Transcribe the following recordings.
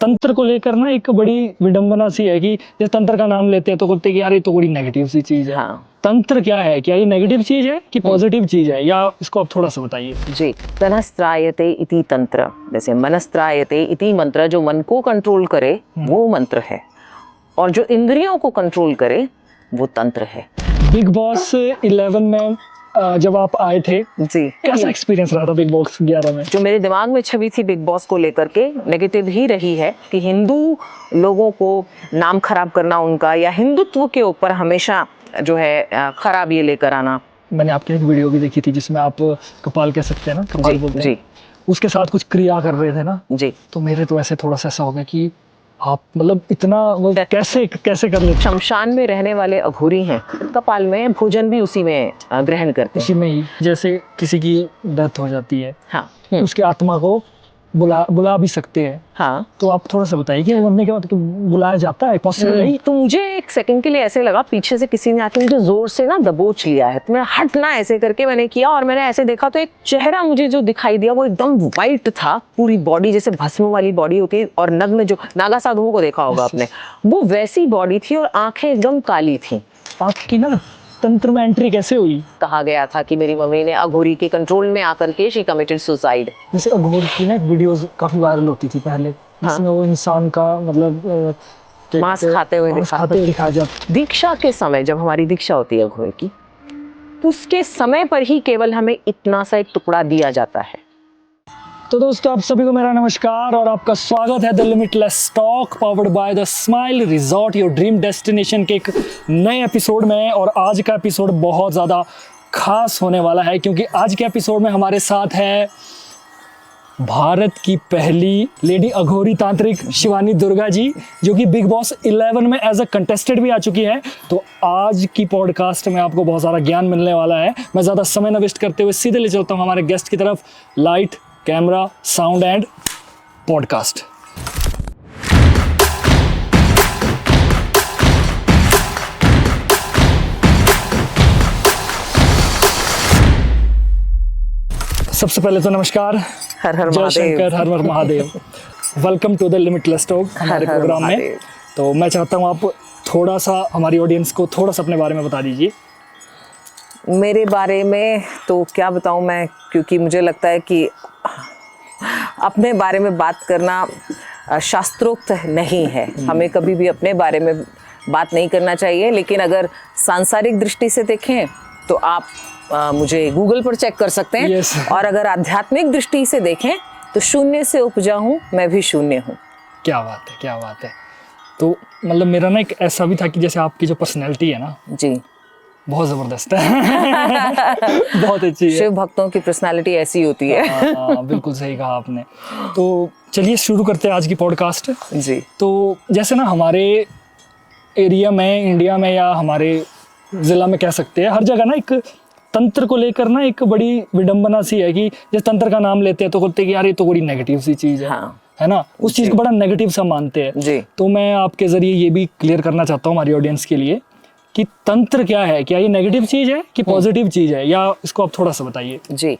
तंत्र को लेकर ना एक बड़ी विडंबना सी है कि जैसे तंत्र का नाम लेते हैं तो कहते हैं कि यार ये तो बड़ी नेगेटिव सी चीज है। हाँ। तंत्र क्या है? क्या ये नेगेटिव चीज है कि पॉजिटिव चीज है, या इसको आप थोड़ा सा बताइए। जी, तनस्त्रायते इति तंत्र, जैसे मनस्त्रायते इति मंत्र, जो मन को कंट्रोल करे वो मंत्र है, और जो इंद्रियों को कंट्रोल करे वो तंत्र है। बिग बॉस 11 में जब आप आए थे, जी, कैसा एक्सपीरियंस रहा था बिग बॉस 11 में? जो मेरे दिमाग में छवि थी बिग बॉस को लेकर के नेगेटिव ही रही है कि हिंदू लोगों को नाम खराब करना उनका, या हिंदुत्व के ऊपर हमेशा जो है खराब ये लेकर आना। मैंने आपकी एक वीडियो भी देखी थी जिसमें आप कपाल कह सकते हैं ना, कपाल जी, बोलते जी, हैं, उसके साथ कुछ क्रिया कर रहे थे ना, जी। तो मेरे तो ऐसे थोड़ा सा ऐसा हो गया कि आप मतलब इतना वो कैसे कैसे कर लेते? शमशान में रहने वाले अघोरी हैं, कपाल में भोजन भी उसी में ग्रहण करते हैं। इसी में ही जैसे किसी की डेथ हो जाती है, हाँ, उसकी आत्मा को बुला भी सकते हैं। हाँ। तो आप थोड़ा सा बताइए कि मरने के बाद कि बुलाया जाता है, पॉसिबल है? तो मुझे एक सेकंड के लिए ऐसे लगा पीछे से किसी ने आके मुझे जोर से ना दबोच लिया है, तो मैं हटना ऐसे करके मैंने किया, और मैंने ऐसे देखा तो एक चेहरा मुझे जो दिखाई दिया वो एकदम वाइट था, पूरी बॉडी जैसे भस्म वाली बॉडी होती है, और नग्न, जो नागा साधुओं को देखा होगा आपने, वो वैसी बॉडी थी, और आंखें एकदम काली थी। आपकी ना तंत्र में एंट्री कैसे हुई? कहा गया था कि मेरी मम्मी ने अघोरी के कंट्रोल में आकर के शी कमिटेड सुसाइड। जैसे अघोर की ना वीडियोस काफी वायरल होती थी पहले, जिसमें वो इंसान का मतलब मांस खाते हुए दिखाया जाता। दीक्षा के समय, जब हमारी दीक्षा होती है अघोर की, तो उसके समय पर ही केवल हमें इतना सा एक टुकड़ा दिया जाता है। तो दोस्तों, आप सभी को मेरा नमस्कार और आपका स्वागत है the limitless talk powered by the smile resort, your dream destination के एक नए एपिसोड में। और आज का एपिसोड बहुत ज़्यादा खास होने वाला है, क्योंकि आज के एपिसोड में हमारे साथ है भारत की पहली लेडी अघोरी तांत्रिक शिवानी दुर्गा जी, जो कि बिग बॉस 11 में एज अ कंटेस्टेंट भी आ चुकी हैं। तो आज की पॉडकास्ट में आपको बहुत सारा ज्ञान मिलने वाला है। मैं ज़्यादा समय न वेस्ट करते हुए सीधे ले चलता हूँ हमारे गेस्ट की तरफ। Light, camera, sound and podcast. सबसे पहले तो नमस्कार, हर हर जय महादेव। शंकर, हर हर Mahadev. Welcome to the limitless talk हमारे हर हर प्रोग्राम में। महादेव। तो मैं चाहता हूँ आप थोड़ा सा हमारी ऑडियंस को थोड़ा सा अपने बारे में बता दीजिए। मेरे बारे में तो क्या बताऊं मैं, क्योंकि मुझे लगता है कि अपने बारे में बात करना शास्त्रोक्त नहीं है। हमें कभी भी अपने बारे में बात नहीं करना चाहिए, लेकिन अगर सांसारिक दृष्टि से देखें तो आप मुझे गूगल पर चेक कर सकते हैं। Yes. और अगर आध्यात्मिक दृष्टि से देखें तो शून्य से उपजा हूँ, मैं भी शून्य हूँ। क्या बात है, क्या बात है। तो मतलब मेरा ना एक ऐसा भी था कि जैसे आपकी जो पर्सनैलिटी है ना, जी, बहुत ज़बरदस्त है। बहुत अच्छी है। शिव भक्तों की पर्सनालिटी ऐसी होती है। हाँ, बिल्कुल सही कहा आपने। तो चलिए शुरू करते हैं आज की पॉडकास्ट। जी, तो जैसे ना हमारे एरिया में, इंडिया में, या हमारे ज़िला में कह सकते हैं, हर जगह ना एक तंत्र को लेकर ना एक बड़ी विडंबना सी है कि जैसे तंत्र का नाम लेते हैं तो कहते हैं कि यार ये तो बड़ी नेगेटिव सी चीज़ है। हाँ, है ना, उस चीज़ को बड़ा नेगेटिव सा मानते हैं। जी। तो मैं आपके ज़रिए ये भी क्लियर करना चाहता हूँ हमारी ऑडियंस के लिए कि तंत्र क्या है, क्या ये नेगेटिव चीज़ है कि पॉजिटिव चीज़ है, या इसको आप थोड़ा सा बताइए। जी,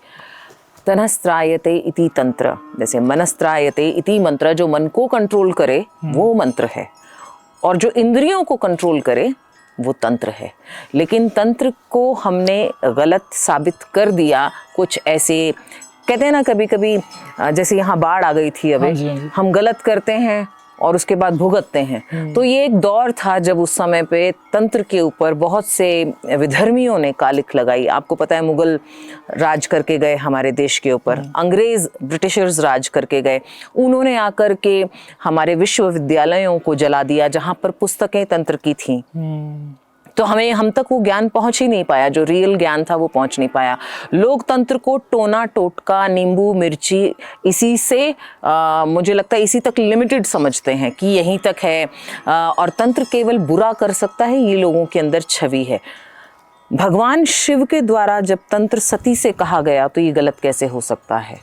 तनस्त्रायते इति तंत्र, जैसे मनस्त्रायते इति मंत्र, जो मन को कंट्रोल करे वो मंत्र है, और जो इंद्रियों को कंट्रोल करे वो तंत्र है। लेकिन तंत्र को हमने गलत साबित कर दिया। कुछ ऐसे कहते हैं ना, कभी कभी जैसे यहाँ बाढ़ आ गई थी, हाँ अभी जी, हाँ जी। हम गलत करते हैं और उसके बाद भुगतते हैं। तो ये एक दौर था जब उस समय पे तंत्र के ऊपर बहुत से विधर्मियों ने कालिख लगाई। आपको पता है, मुगल राज करके गए हमारे देश के ऊपर, अंग्रेज ब्रिटिशर्स राज करके गए। उन्होंने आकर के हमारे विश्वविद्यालयों को जला दिया जहाँ पर पुस्तकें तंत्र की थीं। तो हम तक वो ज्ञान पहुंच ही नहीं पाया, जो रियल ज्ञान था वो पहुंच नहीं पाया। लोग तंत्र को टोना टोटका, नींबू मिर्ची, इसी से मुझे लगता है इसी तक लिमिटेड समझते हैं कि यहीं तक है, और तंत्र केवल बुरा कर सकता है, ये लोगों के अंदर छवि है। भगवान शिव के द्वारा जब तंत्र सती से कहा गया तो ये गलत कैसे हो सकता है?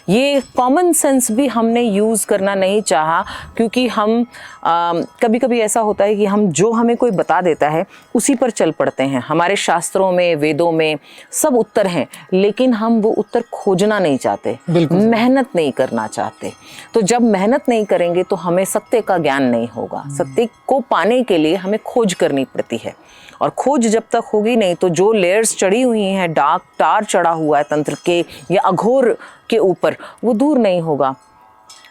ये कॉमन सेंस भी हमने यूज़ करना नहीं चाहा, क्योंकि हम कभी कभी ऐसा होता है कि हम जो हमें कोई बता देता है उसी पर चल पड़ते हैं। हमारे शास्त्रों में, वेदों में सब उत्तर हैं, लेकिन हम वो उत्तर खोजना नहीं चाहते, मेहनत नहीं करना चाहते। तो जब मेहनत नहीं करेंगे तो हमें सत्य का ज्ञान नहीं होगा। सत्य को पाने के लिए हमें खोज करनी पड़ती है, और खोज जब तक होगी नहीं तो जो लेयर्स चढ़ी हुई हैं, डार्क टार चढ़ा हुआ है तंत्र के या अघोर के ऊपर, वो दूर नहीं होगा।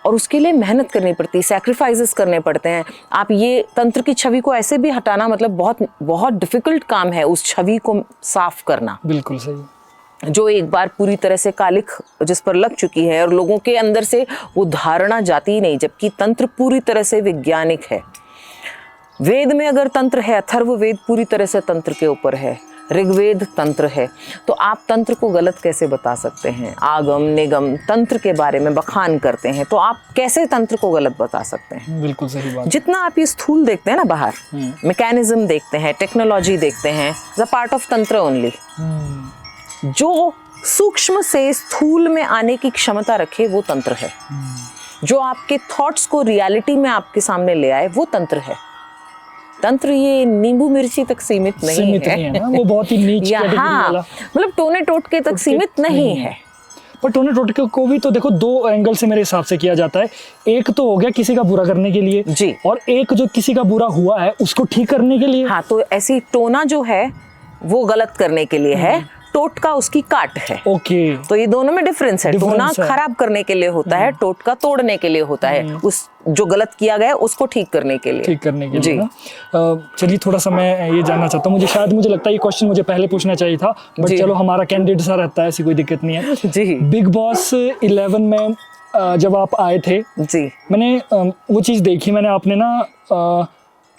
और उसके लिए मेहनत करनी पड़ती है, सैक्रिफाइसेस करने पड़ते हैं। आप ये तंत्र की छवि को ऐसे भी हटाना मतलब बहुत बहुत डिफिकल्ट काम है, उस छवि को साफ करना। बिल्कुल सही। जो एक बार पूरी तरह से कालिख जिस पर लग चुकी है और लोगों के अंदर से वो धारणा जाती ही नहीं, जबकि तंत्र पूरी तरह से वैज्ञानिक है। वेद में अगर तंत्र है, अथर्ववेद पूरी तरह से तंत्र के ऊपर है, ऋग्वेद तंत्र है, तो आप तंत्र को गलत कैसे बता सकते हैं? आगम निगम तंत्र के बारे में बखान करते हैं, तो आप कैसे तंत्र को गलत बता सकते हैं? बिल्कुल सही बात। जितना आप ये स्थूल देखते हैं ना बाहर, मैकेनिज्म देखते हैं, टेक्नोलॉजी देखते हैं, इज अ पार्ट ऑफ तंत्र ओनली। जो सूक्ष्म से स्थूल में आने की क्षमता रखे वो तंत्र है। जो आपके थॉट्स को रियलिटी में आपके सामने ले आए वो तंत्र है। तंत्र ये नींबू मिर्ची तक सीमित नहीं है ना, वो बहुत ही नीच कैटेगरी वाला, मतलब टोने टोटके तक सीमित नहीं है। पर टोने टोटके को भी तो देखो दो एंगल से मेरे हिसाब से किया जाता है। एक तो हो गया किसी का बुरा करने के लिए जी, और एक जो किसी का बुरा हुआ है उसको ठीक करने के लिए। हाँ, तो ऐसी टोना जो है वो गलत करने के लिए है, टोटका उसकी काट है। ओके, तो ये दोनों में डिफरेंस है। टोना खराब करने के लिए होता है, टोटका तोड़ने के लिए होता है, उस जो गलत किया गया उसको ठीक करने के लिए। जी। चलिए थोड़ा सा मैं ये जानना चाहता हूँ, मुझे लगता है ये क्वेश्चन मुझे पहले पूछना चाहिए था, बट चलो हमारा कैंडिडेट सा रहता है, ऐसी कोई दिक्कत नहीं है जी। बिग बॉस 11 में जब आप आए थे जी, मैंने वो चीज देखी, मैंने आपने ना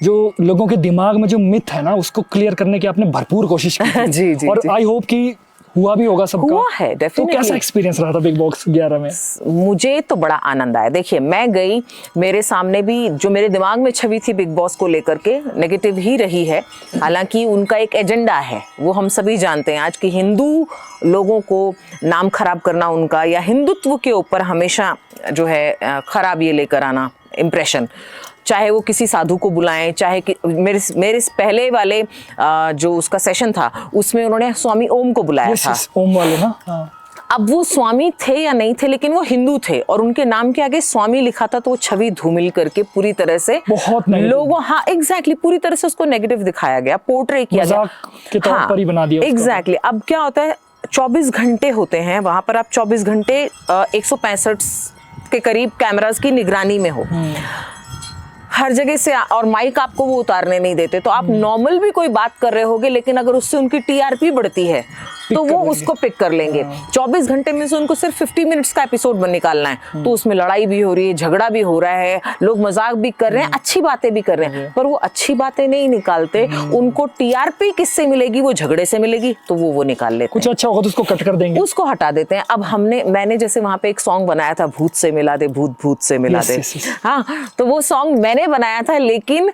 जो लोगों के दिमाग में जो मिथ है ना उसको क्लियर करने की आपने भरपूर कोशिश की जी, और आई होप कि हुआ भी होगा सबका। हुआ है डेफिनेटली। तो कैसा एक्सपीरियंस रहा था बिग बॉस 11 में? मुझे तो बड़ा आनंद आया। देखिए, मैं गई, मेरे सामने भी जो मेरे दिमाग में छवि थी बिग बॉस को लेकर के नेगेटिव ही रही है। हालांकि उनका एक एजेंडा है, वो हम सभी जानते हैं। आज की हिंदू लोगों को नाम खराब करना उनका, या हिंदुत्व के ऊपर हमेशा जो है खराब ये लेकर आना इम्प्रेशन, चाहे वो किसी साधु को बुलाएं, चाहे कि मेरे पहले वाले जो उसका सेशन था उसमें उन्होंने स्वामी ओम को बुलाया था। ओम वाले ना, हाँ। अब वो स्वामी थे या नहीं थे, लेकिन वो हिंदू थे और उनके नाम के आगे स्वामी लिखा था, तो वो छवि धूमिल करके पूरी तरह से बहुत लोगों, हाँ एग्जैक्टली, पूरी तरह से उसको नेगेटिव दिखाया गया, पोर्ट्रे किया गया, के तौर पर ही बना दिया एग्जैक्टली। अब क्या होता है, 24 घंटे होते हैं वहां पर, आप 24 घंटे 165 के करीब कैमरास की निगरानी में हो हर जगह से, और माइक आपको वो उतारने नहीं देते। तो आप नॉर्मल भी कोई बात कर रहे होगे, लेकिन अगर उससे उनकी टीआरपी बढ़ती है तो वो उसको पिक कर लेंगे। 24 घंटे में से उनको सिर्फ 50 मिनट्स का एपिसोड निकालना है, तो उसमें लड़ाई भी हो रही है, झगड़ा भी हो रहा है, लोग मजाक भी कर रहे हैं, अच्छी बातें भी कर रहे हैं, पर वो अच्छी बातें नहीं निकालते। उनको टीआरपी किससे मिलेगी? वो झगड़े से मिलेगी, तो वो निकाल लेते हैं। कुछ अच्छा होगा तो उसको कट कर देंगे, उसको हटा देते हैं। अब मैंने जैसे वहां पे एक सॉन्ग बनाया था, भूत से मिला दे, भूत भूत से मिला दे, हाँ, तो वो सॉन्ग मैंने बनाया था, लेकिन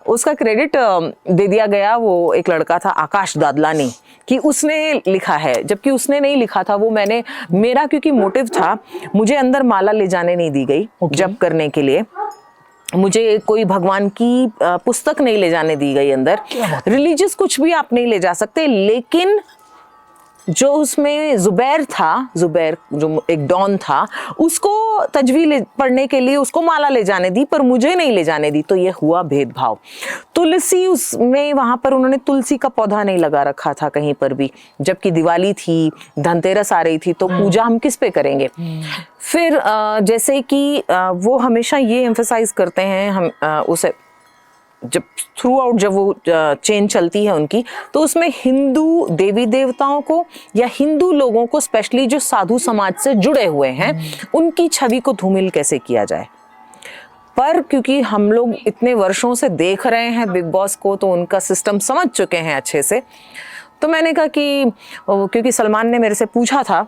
उसका क्रेडिट दे दिया गया, वो एक लड़का था आकाश दादलानी, कि उसने लिखा है, जबकि उसने नहीं लिखा था। वो मेरा क्योंकि मोटिव था, मुझे अंदर माला ले जाने नहीं दी गई जप करने के लिए, मुझे कोई भगवान की पुस्तक नहीं ले जाने दी गई अंदर, रिलीजियस कुछ भी आप नहीं ले जा सकते। लेकिन जो उसमें जुबैर जो एक डॉन था, उसको तजवीज़ पढ़ने के लिए उसको माला ले जाने दी, पर मुझे नहीं ले जाने दी, तो ये हुआ भेदभाव। तुलसी, उसमें वहां पर उन्होंने तुलसी का पौधा नहीं लगा रखा था कहीं पर भी, जबकि दिवाली थी, धनतेरस आ रही थी, तो पूजा हम किस पे करेंगे? फिर जैसे कि वो हमेशा ये एम्फसाइज करते हैं, हम उसे जब थ्रू आउट जब वो चेन चलती है उनकी, तो उसमें हिंदू देवी देवताओं को या हिंदू लोगों को, स्पेशली जो साधु समाज से जुड़े हुए हैं, उनकी छवि को धूमिल कैसे किया जाए। पर क्योंकि हम लोग इतने वर्षों से देख रहे हैं बिग बॉस को, तो उनका सिस्टम समझ चुके हैं अच्छे से, तो मैंने कहा कि क्योंकि सलमान ने मेरे से पूछा था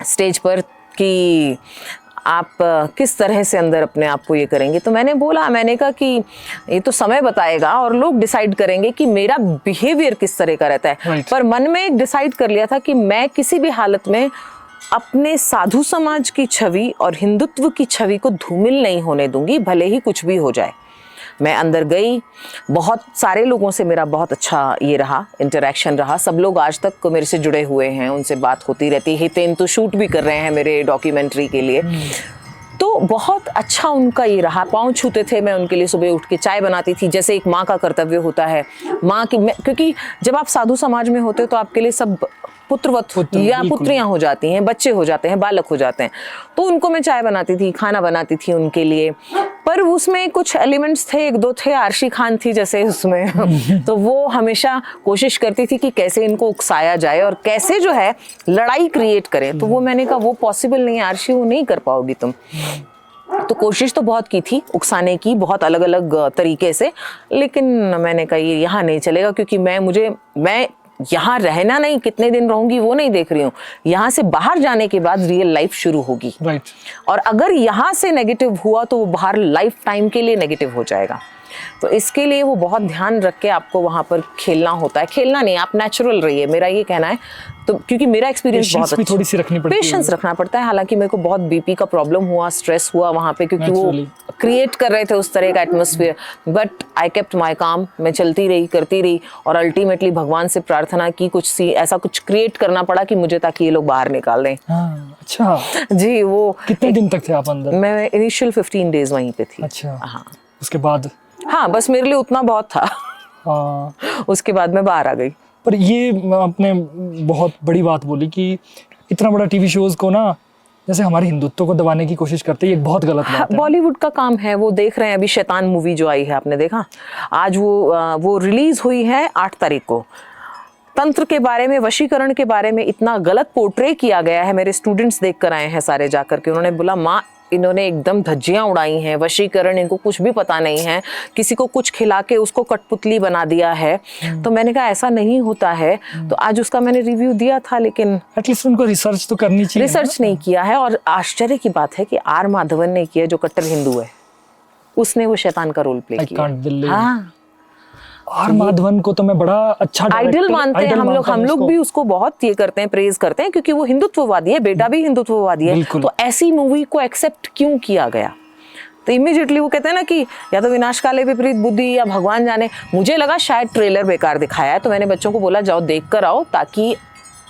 स्टेज पर कि आप किस तरह से अंदर अपने आप को ये करेंगे, तो मैंने कहा कि ये तो समय बताएगा और लोग डिसाइड करेंगे कि मेरा बिहेवियर किस तरह का रहता है। पर मन में एक डिसाइड कर लिया था कि मैं किसी भी हालत में अपने साधु समाज की छवि और हिंदुत्व की छवि को धूमिल नहीं होने दूंगी, भले ही कुछ भी हो जाए। मैं अंदर गई, बहुत सारे लोगों से मेरा बहुत अच्छा ये रहा, इंटरेक्शन रहा। सब लोग आज तक मेरे से जुड़े हुए हैं, उनसे बात होती रहती है। हितेन तो शूट भी कर रहे हैं मेरे डॉक्यूमेंट्री के लिए। तो बहुत अच्छा उनका ये रहा। पाँव छूते थे, मैं उनके लिए सुबह उठ के चाय बनाती थी, जैसे एक माँ का कर्तव्य होता है। माँ की क्योंकि जब आप साधु समाज में होते हो तो आपके लिए सब पुत्रवत या पुत्रियां हो जाती हैं, बच्चे हो जाते हैं, बालक हो जाते हैं। तो उनको मैं चाय बनाती थी, खाना बनाती थी उनके लिए। पर उसमें कुछ एलिमेंट्स थे, एक दो थे, आरशी खान थी जैसे उसमें तो वो हमेशा कोशिश करती थी कि कैसे इनको उकसाया जाए और कैसे जो है लड़ाई क्रिएट करें। तो वो मैंने कहा वो पॉसिबल नहीं है आरशी, वो नहीं कर पाओगी तुम। तो कोशिश तो बहुत की थी उकसाने की, बहुत अलग अलग तरीके से, लेकिन मैंने कहा ये यहाँ नहीं चलेगा, क्योंकि मैं यहाँ रहना नहीं, कितने दिन रहूंगी वो नहीं देख रही हूँ। यहाँ से बाहर जाने के बाद रियल लाइफ शुरू होगी। राइट। और अगर यहाँ से नेगेटिव हुआ तो वो बाहर लाइफ टाइम के लिए नेगेटिव हो जाएगा। तो इसके लिए वो बहुत ध्यान रख के आपको वहाँ पर खेलना होता है। खेलना नहीं, आप नेचुरल रहिए, मेरा ये कहना है। तो क्योंकि मेरा एक्सपीरियंस बहुत अच्छा, थोड़ी सी रखनी पड़ती है, पेशेंस रखना पड़ता है। हालांकि मेरे को बहुत बीपी का प्रॉब्लम हुआ, स्ट्रेस हुआ वहाँ पे, क्योंकि वो क्रिएट कर रहे थे उस तरह का atmosphere. But I kept my काम, मैं चलती रही, करती रही, और अल्टीमेटली भगवान से प्रार्थना की, ऐसा कुछ क्रिएट करना पड़ा कि मुझे, ताकि ये लोग बाहर निकाल दें। अच्छा जी। वो कितने दिन तक थे आप अंदर? मैं इनिशियल 15 डेज वहीं पे थी। अच्छा। हाँ। उसके बाद? हाँ, बस मेरे लिए उतना बहुत था। उसके बाद मैं बाहर आ गई। पर ये आपने बहुत बड़ी बात बोली कि इतना बड़ा टीवी शोज को ना, जैसे हमारे हिंदुत्व को दबाने की कोशिश करते हैं, ये बहुत गलत बात है। बॉलीवुड का काम है। वो देख रहे हैं, अभी शैतान मूवी जो आई है, आपने देखा? आज वो रिलीज हुई है 8 तारीख को। तंत्र के बारे में, वशीकरण के बारे में इतना गलत पोर्ट्रे किया गया है। मेरे स्टूडेंट्स देख कर आए हैं सारे जाकर के, उन्होंने बोला माँ इन्होंने एकदम धज्जियां उड़ाई हैं, वशीकरण, इनको कुछ भी पता नहीं है, किसी को कुछ खिला के उसको कठपुतली बना दिया है। तो मैंने कहा ऐसा नहीं होता है। तो आज उसका मैंने रिव्यू दिया था, लेकिन एटलीस्ट उनको रिसर्च तो करनी चाहिए। रिसर्च नहीं किया है। और आश्चर्य की बात है कि आर माधवन ने किया, जो कट्टर हिंदू है, उसने वो शैतान का रोल प्ले किया। हाँ, आर माधवन को तो मैं बड़ा अच्छा आइडल मानते हैं हम लोग भी उसको बहुत ये करते हैं, प्रेज करते हैं, क्योंकि वो हिंदुत्ववादी है, बेटा भी हिंदुत्ववादी है। तो ऐसी मूवी को एक्सेप्ट क्यों किया गया? तो इमीडिएटली वो कहते हैं ना कि या तो विनाश काले विपरीत बुद्धि या भगवान जाने। मुझे लगा शायद ट्रेलर बेकार दिखाया है, तो मैंने बच्चों को बोला जाओ देख कर आओ, ताकि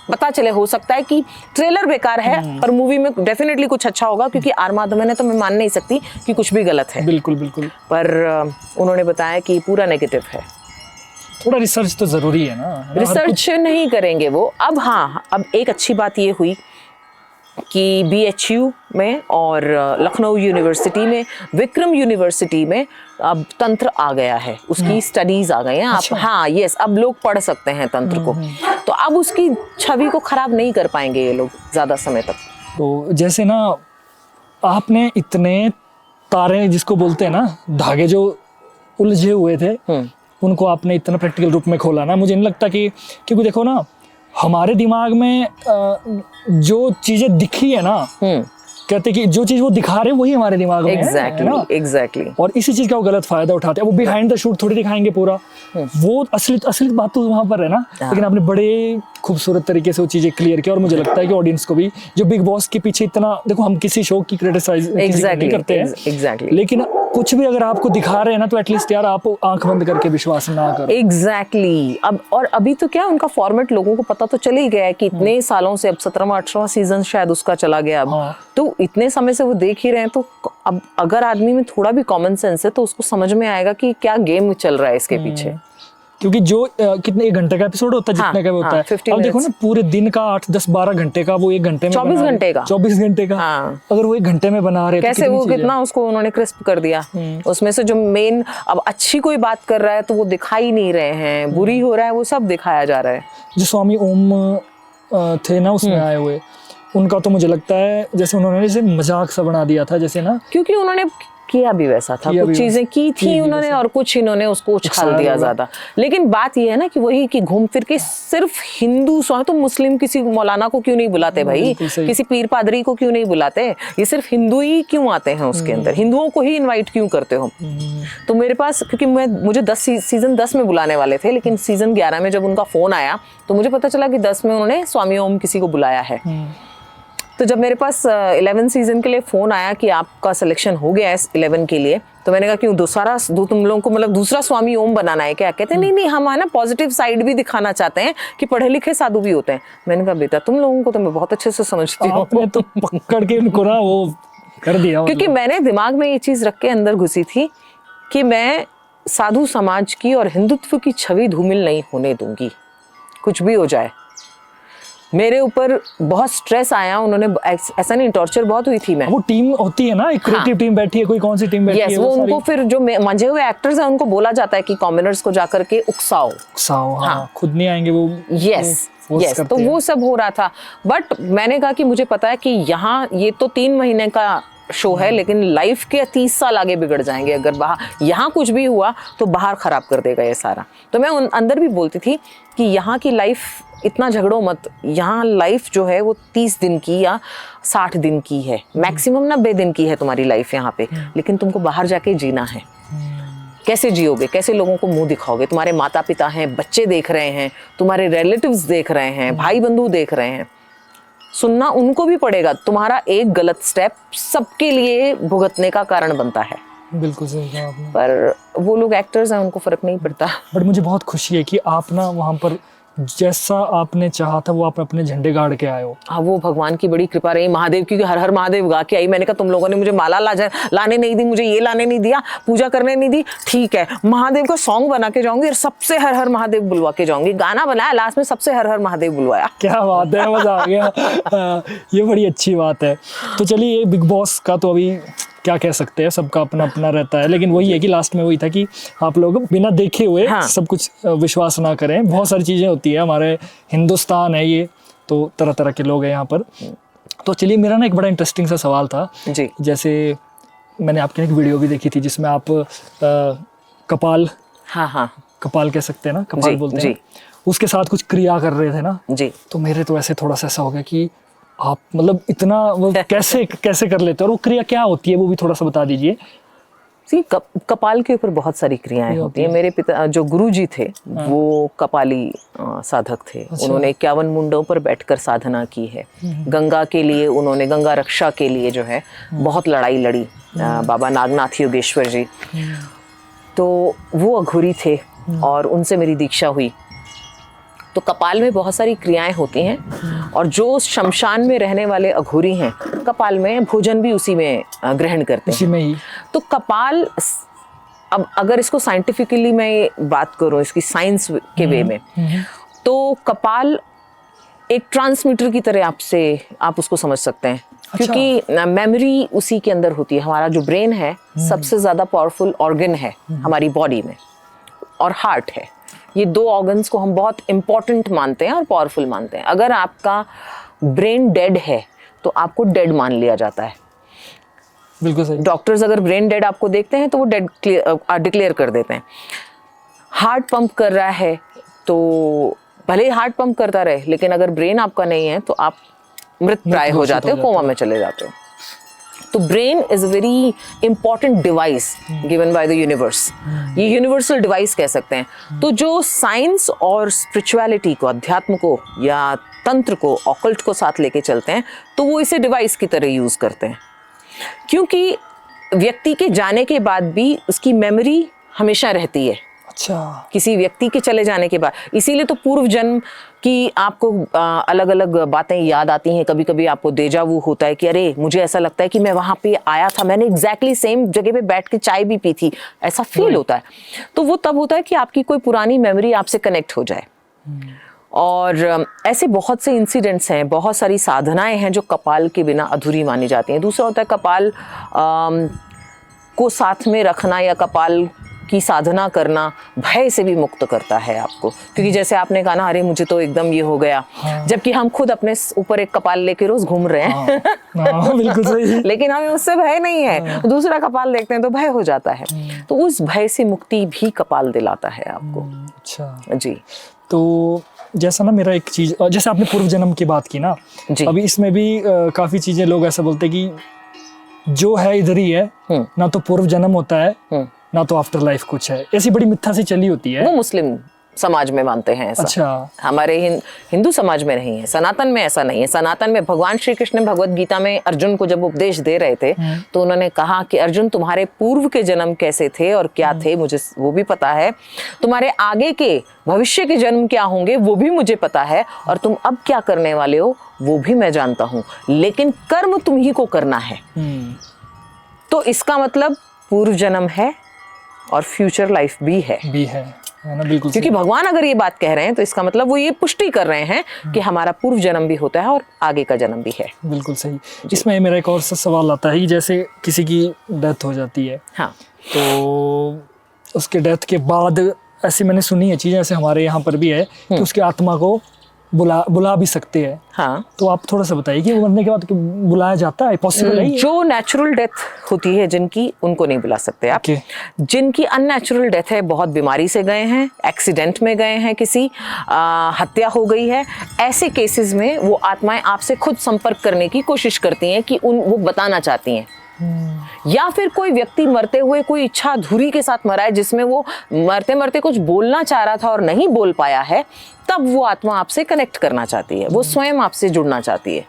पता चले। हो सकता है कि ट्रेलर बेकार है पर मूवी में डेफिनेटली कुछ अच्छा होगा, क्योंकि आर माधवन है तो मैं मान नहीं सकती कि कुछ भी गलत है। बिल्कुल बिल्कुल। पर उन्होंने बताया कि पूरा नेगेटिव है। थोड़ा रिसर्च तो जरूरी है ना। रिसर्च नहीं करेंगे वो। अब हाँ, अब एक अच्छी बात ये हुई कि BHU में और लखनऊ यूनिवर्सिटी में, विक्रम यूनिवर्सिटी में अब तंत्र आ गया है, उसकी स्टडीज आ गए हैं। आप हाँ, यस, अब लोग पढ़ सकते हैं तंत्र को। तो अब उसकी छवि को खराब नहीं कर पाएंगे ये लोग ज्यादा समय तक। तो जैसे ना आपने इतने तारे जिसको बोलते हैं ना, धागे जो उलझे हुए थे, उनको आपने इतना प्रैक्टिकल रूप में खोला ना। मुझे नहीं लगता कि, क्योंकि देखो ना, हमारे दिमाग में जो चीजें दिखी है ना, कहते कि जो चीज वो दिखा रहे हैं वही हमारे दिमाग में है ना। एग्जैक्टली। और इसी चीज का वो गलत फायदा उठाते हैं। वो बिहाइंड द शूट थोड़ी दिखाएंगे पूरा, वो असली बात तो वहां पर है ना। लेकिन आपने बड़े खूबसूरत तरीके से वो चीजें क्लियर की, और मुझे लगता है कि ऑडियंस को भी, जो बिग बॉस के पीछे इतना, देखो हम किसी शो की क्रिटिसाइज नहीं करते हैं, लेकिन कुछ भी अगर आपको दिखा रहे हैं ना, तो एटलीस्ट यार आप आंख बंद करके विश्वास ना करो। एग्जैक्टली। अब और अभी तो क्या, उनका फॉर्मेट लोगों को पता तो चल ही गया है कि इतने सालों से, अब 17वां 18वां सीजन शायद उसका चला गया अब। तो इतने समय से वो देख ही रहे हैं, तो अब अगर आदमी में थोड़ा भी कॉमन सेंस है तो उसको समझ में आएगा कि क्या गेम चल रहा है इसके पीछे। क्योंकि जो कितने 1 घंटे का एपिसोड होता है, जितने का होता है, अब देखो ना पूरे दिन का 8, 10, 12 घंटे का, वो 1 घंटे में 24 घंटे का 24 घंटे का। अगर वो 1 घंटे में बना रहे, कैसे वो कितना उसको उन्होंने क्रिस्प कर दिया। उसमें से जो मेन, अब अच्छी कोई बात कर रहा है तो वो दिखाई नहीं रहे हैं, बुरी हो रहा है वो सब दिखाया जा रहा है। जो स्वामी ओम थे ना उसमें आए हुए, उनका तो मुझे लगता है जैसे उन्होंने जैसे मजाक सा बना दिया था, जैसे ना, क्योंकि उन्होंने किया भी वैसा था, कुछ चीजें की थी उन्होंने और कुछ इन्होंने उसको उछाल दिया ज्यादा। लेकिन बात ये है ना कि वही कि घूम फिर के सिर्फ हिंदू सो, तो मुस्लिम किसी मौलाना को क्यों नहीं बुलाते भाई, किसी पीर पादरी को क्यों नहीं बुलाते, ये सिर्फ हिंदू ही क्यों आते हैं उसके अंदर, हिंदुओं को ही इन्वाइट क्यों करते हो। तो मेरे पास, क्योंकि मुझे सीजन 10 में बुलाने वाले थे, लेकिन सीजन 11 में जब उनका फोन आया तो मुझे पता चला कि 10 में उन्होंने स्वामी ओम किसी को बुलाया है। तो जब मेरे पास 11 सीजन के लिए फ़ोन आया कि आपका सिलेक्शन हो गया है 11 के लिए, तो मैंने कहा क्यों तुम लोगों को मतलब दूसरा स्वामी ओम बनाना है क्या? कहते नहीं नहीं, हम है ना पॉजिटिव साइड भी दिखाना चाहते हैं कि पढ़े लिखे साधु भी होते हैं। मैंने कहा बेटा तुम लोगों को तो मैं बहुत अच्छे से समझती हूँ। आपने तो पकड़ के उनको ना वो कर दिया, क्योंकि मैंने दिमाग में ये चीज़ रख के अंदर घुसी थी कि मैं साधु समाज की और हिंदुत्व की छवि धूमिल नहीं होने दूंगी, कुछ भी हो जाए। मेरे ऊपर बहुत स्ट्रेस आया, उन्होंने ऐसा नहीं, टॉर्चर बहुत हुई थी मैं। वो टीम होती है ना, एक क्रिएटिव टीम बैठी है, कोई कौन सी टीम बैठी है, वो उनको फिर जो मंजे हुए एक्टर्स हैं उनको बोला जाता है कि कॉमनर्स को जाकर के उकसाओ। हाँ, खुद नहीं आएंगे वो। यस, तो वो सब हो रहा था। बट मैंने कहा कि मुझे पता है कि यहाँ ये तो 3 महीने का शो है, लेकिन लाइफ के 30 साल आगे बिगड़ जाएंगे अगर बाहर यहाँ कुछ भी हुआ तो बाहर खराब कर देगा ये सारा। तो मैं अंदर भी बोलती थी कि यहाँ की लाइफ इतना झगड़ो मत, यहाँ लाइफ जो है वो 30 दिन की या 60 दिन की है, मैक्सिमम 90 दिन की है तुम्हारी लाइफ यहाँ पे, लेकिन तुमको बाहर जाके जीना है। कैसे जियोगे, कैसे लोगों को मुंह दिखाओगे? तुम्हारे माता पिता हैं, बच्चे देख रहे हैं, तुम्हारे रिलेटिव्स देख रहे हैं, भाई बंधु देख रहे हैं, सुनना उनको भी पड़ेगा। तुम्हारा एक गलत स्टेप सबके लिए भुगतने का कारण बनता है। बिल्कुल सही कहा आपने। पर वो लोग एक्टर्स हैं, उनको फर्क नहीं पड़ता। बट मुझे बहुत खुशी है कि आप ना वहाँ पर जैसा आपने चाहा था वो आप अपने झंडे गाड़ के आए हो। हाँ, वो भगवान की बड़ी कृपा रही, महादेव की, हर हर महादेव गा के आई। मैंने कहा तुम लोगों ने मुझे माला लाने नहीं दी, मुझे ये लाने नहीं दिया, पूजा करने नहीं दी, ठीक है महादेव का सॉन्ग बना के जाऊंगी और सबसे हर हर महादेव बुलवा के जाऊंगी। गाना बनाया, लास्ट में सबसे हर हर महादेव बुलवाया। क्या बात है, मजा आ गया। ये बड़ी अच्छी बात है। तो चलिए, बिग बॉस का तो अभी क्या कह सकते हैं, सबका अपना अपना रहता है, लेकिन वही है कि लास्ट में वही था कि आप लोग बिना देखे हुए सब कुछ विश्वास ना करें। बहुत सारी चीज़ें होती है, हमारे हिंदुस्तान है ये, तो तरह तरह के लोग हैं यहाँ पर। तो चलिए, मेरा ना एक बड़ा इंटरेस्टिंग सा सवाल था जी। जैसे मैंने आपकी एक वीडियो भी देखी थी जिसमें आप कपाल, हाँ कपाल कह सकते हैं ना, कपाल बोलते हैं, उसके साथ कुछ क्रिया कर रहे थे ना जी। तो मेरे तो ऐसे थोड़ा सा ऐसा हो गया कि आप मतलब इतना वो कैसे कर लेते हो, और वो क्रिया क्या होती है वो भी थोड़ा सा बता दीजिए। कपाल के ऊपर बहुत सारी क्रियाएं होती हैं। मेरे पिता जो गुरुजी थे वो कपाली साधक थे। उन्होंने 51 मुंडों पर बैठकर साधना की है। गंगा के लिए उन्होंने, गंगा रक्षा के लिए जो है बहुत लड़ाई लड़ी, बाबा नागनाथ योगेश्वर जी। तो वो अघोरी थे और उनसे मेरी दीक्षा हुई। तो कपाल में बहुत सारी क्रियाएं होती हैं, और जो शमशान में रहने वाले अघोरी हैं कपाल में भोजन भी उसी में ग्रहण करते हैं, उसी में ही। तो कपाल, अब अगर इसको साइंटिफिकली मैं बात करूं, इसकी साइंस के वे में, तो कपाल एक ट्रांसमीटर की तरह आप उसको समझ सकते हैं। अच्छा। क्योंकि मेमोरी उसी के अंदर होती है। हमारा जो ब्रेन है सबसे ज्यादा पावरफुल ऑर्गन है हमारी बॉडी में, और हार्ट है। ये 2 ऑर्गन्स को हम बहुत इंपॉर्टेंट मानते हैं और पावरफुल मानते हैं। अगर आपका ब्रेन डेड है तो आपको डेड मान लिया जाता है। बिल्कुल सही। डॉक्टर्स अगर ब्रेन डेड आपको देखते हैं तो वो डेड डिक्लेयर कर देते हैं। हार्ट पंप कर रहा है तो भले ही हार्ट पंप करता रहे, लेकिन अगर ब्रेन आपका नहीं है तो आप मृत प्राय हो जाते हो, कोमा में चले जाते हो। तो brain is a very important device given by the universe. ये यूनिवर्सल डिवाइस कह सकते हैं। तो जो साइंस और स्पिरिचुअलिटी को, अध्यात्म को या तंत्र को, ऑकल्ट को साथ लेके चलते हैं, तो वो इसे डिवाइस की तरह यूज करते हैं। क्योंकि व्यक्ति के जाने के बाद भी उसकी मेमोरी हमेशा रहती है। अच्छा। किसी व्यक्ति के चले जाने के बाद, इसीलिए तो पूर्व जन्म की आपको अलग अलग बातें याद आती हैं। कभी कभी आपको डेजा वू होता है कि अरे मुझे ऐसा लगता है कि मैं वहाँ पे आया था, मैंने एग्जैक्टली सेम जगह पे बैठ के चाय भी पी थी, ऐसा फील होता है। तो वो तब होता है कि आपकी कोई पुरानी मेमोरी आपसे कनेक्ट हो जाए। और ऐसे बहुत से इंसिडेंट्स हैं, बहुत सारी साधनाएं हैं जो कपाल के बिना अधूरी मानी जाती हैं। दूसरा होता है कपाल को साथ में रखना या कपाल की साधना करना भय से भी मुक्त करता है आपको। क्योंकि जैसे आपने कहा ना, अरे मुझे तो एकदम ये हो गया, जबकि हम खुद अपने ऊपर एक कपाल लेके रोज घूम रहे हैं। बिल्कुल सही। लेकिन हमें उससे भय नहीं है। दूसरा कपाल देखते हैं तो भय हो जाता है। तो उस भय से मुक्ति भी कपाल दिलाता है आपको। अच्छा जी। तो जैसा ना मेरा एक चीज, जैसे आपने पूर्व जन्म की बात की ना, अभी इसमें भी काफी चीजें लोग ऐसा बोलते हैं कि जो है इधर ही है, ना तो पूर्व जन्म होता है ना तो आफ्टर लाइफ कुछ है। ऐसी बड़ी मिथ्या से चली होती है। वो मुस्लिम समाज में मानते हैं ऐसा। अच्छा। हमारे हिंदू समाज में नहीं है, सनातन में ऐसा नहीं है। सनातन में भगवान श्री कृष्ण भगवत गीता में अर्जुन को जब उपदेश दे रहे थे तो उन्होंने कहा कि अर्जुन, तुम्हारे पूर्व के जन्म कैसे थे और क्या थे मुझे वो भी पता है, तुम्हारे आगे के भविष्य के जन्म क्या होंगे वो भी मुझे पता है, और तुम अब क्या करने वाले हो वो भी मैं जानता हूँ, लेकिन कर्म तुम ही को करना है। तो इसका मतलब पूर्व जन्म है और फ्यूचर लाइफ भी है ना, बिल्कुल। क्योंकि भगवान अगर ये बात कह रहे हैं तो इसका मतलब वो ये पुष्टि कर रहे हैं कि हमारा पूर्व जन्म भी होता है और आगे का जन्म भी है। बिल्कुल सही। इसमें मेरा एक और सवाल आता है कि जैसे किसी की डेथ हो जाती है, हाँ, तो उसके डेथ के बाद ऐसी मैंने सुनी है चीजें, ऐसे हमारे यहाँ पर भी है कि उसकी आत्मा को बुला भी सकते हैं। हाँ, तो आप थोड़ा सा बताइए कि मरने के बाद बुलाया जाता है, पॉसिबल है? जो नेचुरल डेथ होती है जिनकी, उनको नहीं बुला सकते आप। जिनकी अननेचुरल डेथ है, बहुत बीमारी से गए हैं, एक्सीडेंट में गए हैं, किसी हत्या हो गई है, ऐसे केसेस में वो आत्माएं आपसे खुद संपर्क करने की कोशिश करती हैं कि वो बताना चाहती हैं। या फिर कोई व्यक्ति मरते हुए कोई इच्छा अधूरी के साथ मरा है जिसमें वो मरते मरते कुछ बोलना चाह रहा था और नहीं बोल पाया है, तब वो आत्मा आपसे कनेक्ट करना चाहती है, वो स्वयं आपसे जुड़ना चाहती है।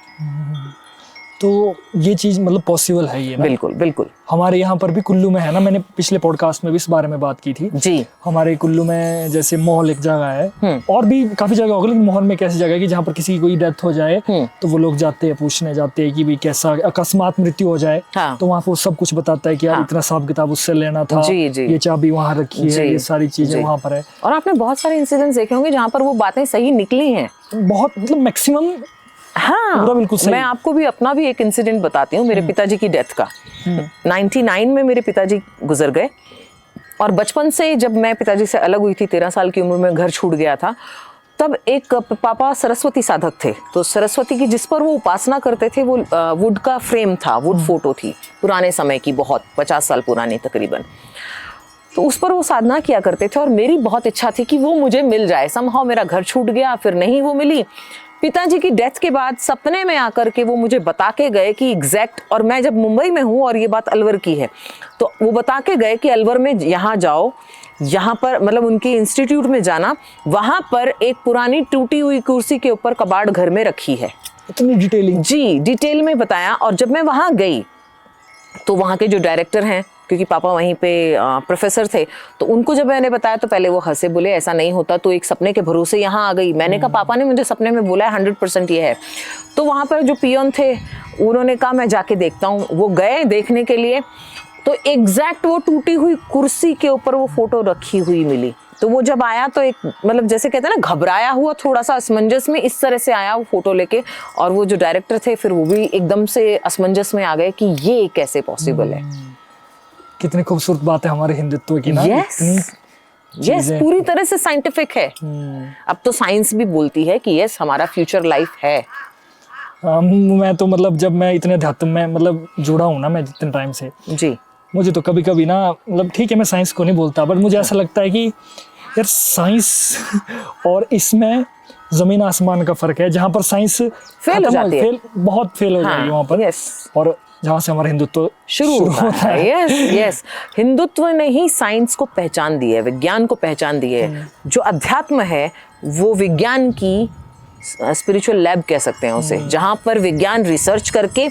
तो ये चीज मतलब पॉसिबल है ये ना? बिल्कुल बिल्कुल। हमारे यहाँ पर भी कुल्लू में है ना, मैंने पिछले पॉडकास्ट में भी इस बारे में बात की थी जी। हमारे कुल्लू में जैसे मोहल एक जगह है, और भी काफी जगह होगी, लेकिन मोहल में एक ऐसी जगह है कि जहाँ पर किसी की कोई डेथ हो जाए तो वो लोग जाते हैं, पूछने जाते हैं कि भाई कैसा अकस्मात मृत्यु हो जाए। हाँ। तो वहाँ पर वो सब कुछ बताता है कि यार इतना हिसाब किताब उससे लेना था, ये चाबी वहाँ रखी है, ये सारी चीजें वहाँ पर है। और आपने बहुत सारे इंसिडेंट्स देखे होंगे जहाँ पर वो बातें सही निकली हैं, बहुत, मतलब मैक्सिमम। हाँ, बिल्कुल सही। मैं आपको भी अपना भी एक इंसिडेंट बताती हूँ मेरे पिताजी की डेथ का। 99 में मेरे पिताजी गुजर गए, और बचपन से जब मैं पिताजी से अलग हुई थी, 13 साल की उम्र में घर छूट गया था, तब एक पापा सरस्वती साधक थे। तो सरस्वती की जिस पर वो उपासना करते थे वो वुड का फ्रेम था, वुड फोटो थी पुराने समय की, बहुत 50 साल पुरानी तकरीबन। तो उस पर वो साधना किया करते थे और मेरी बहुत इच्छा थी कि वो मुझे मिल जाए। समहाउ मेरा घर छूट गया, फिर नहीं वो मिली। पिताजी की डेथ के बाद सपने में आकर के वो मुझे बता के गए कि एग्जैक्ट, और मैं जब मुंबई में हूँ और ये बात अलवर की है, तो वो बता के गए कि अलवर में यहाँ जाओ, यहाँ पर मतलब उनके इंस्टीट्यूट में जाना, वहाँ पर एक पुरानी टूटी हुई कुर्सी के ऊपर कबाड़ घर में रखी है। इतनी डिटेलिंग? जी, डिटेल में बताया। और जब मैं वहाँ गई तो वहाँ के जो डायरेक्टर हैं, क्योंकि पापा वहीं पे प्रोफेसर थे, तो उनको जब मैंने बताया तो पहले वो हंसे, बोले ऐसा नहीं होता, तो एक सपने के भरोसे यहाँ आ गई। मैंने कहा पापा ने मुझे सपने में बोला है, 100% ये है। तो वहाँ पर जो पियोन थे उन्होंने कहा मैं जाके देखता हूँ। वो गए देखने के लिए, तो एग्जैक्ट वो टूटी हुई कुर्सी के ऊपर वो फोटो रखी हुई मिली। तो वो जब आया तो एक मतलब जैसे कहते हैं ना, घबराया हुआ, थोड़ा सा असमंजस में इस तरह से आया वो फोटो लेके, और वो जो डायरेक्टर थे फिर वो भी एकदम से असमंजस में आ गए कि ये कैसे पॉसिबल है। कितनी खूबसूरत बात है हमारे हिंदुत्व की ना। यस, पूरी तरह से साइंटिफिक है। अब तो साइंस भी बोलती है कि यस, हमारा फ्यूचर लाइफ है। मैं तो मतलब जब मैं इतने अध्यात्म में मतलब जुड़ा हूँ ना, मैं जितने टाइम से जी, मुझे तो कभी कभी ना, मतलब ठीक है मैं साइंस को नहीं बोलता, बट मुझे ऐसा लगता है कि यार साइंस और इसमें जमीन आसमान का फर्क है। जहाँ पर साइंस फेल हो जाती है, बहुत फेल हो जाएगी वहाँ पर, और जहाँ से हमारा हिंदुत्व शुरू होता है। यस, हिंदुत्व ने ही साइंस को पहचान दी है, विज्ञान को पहचान दी है। जो अध्यात्म है वो विज्ञान की स्पिरिचुअल लैब कह सकते हैं उसे, जहाँ पर विज्ञान रिसर्च करके,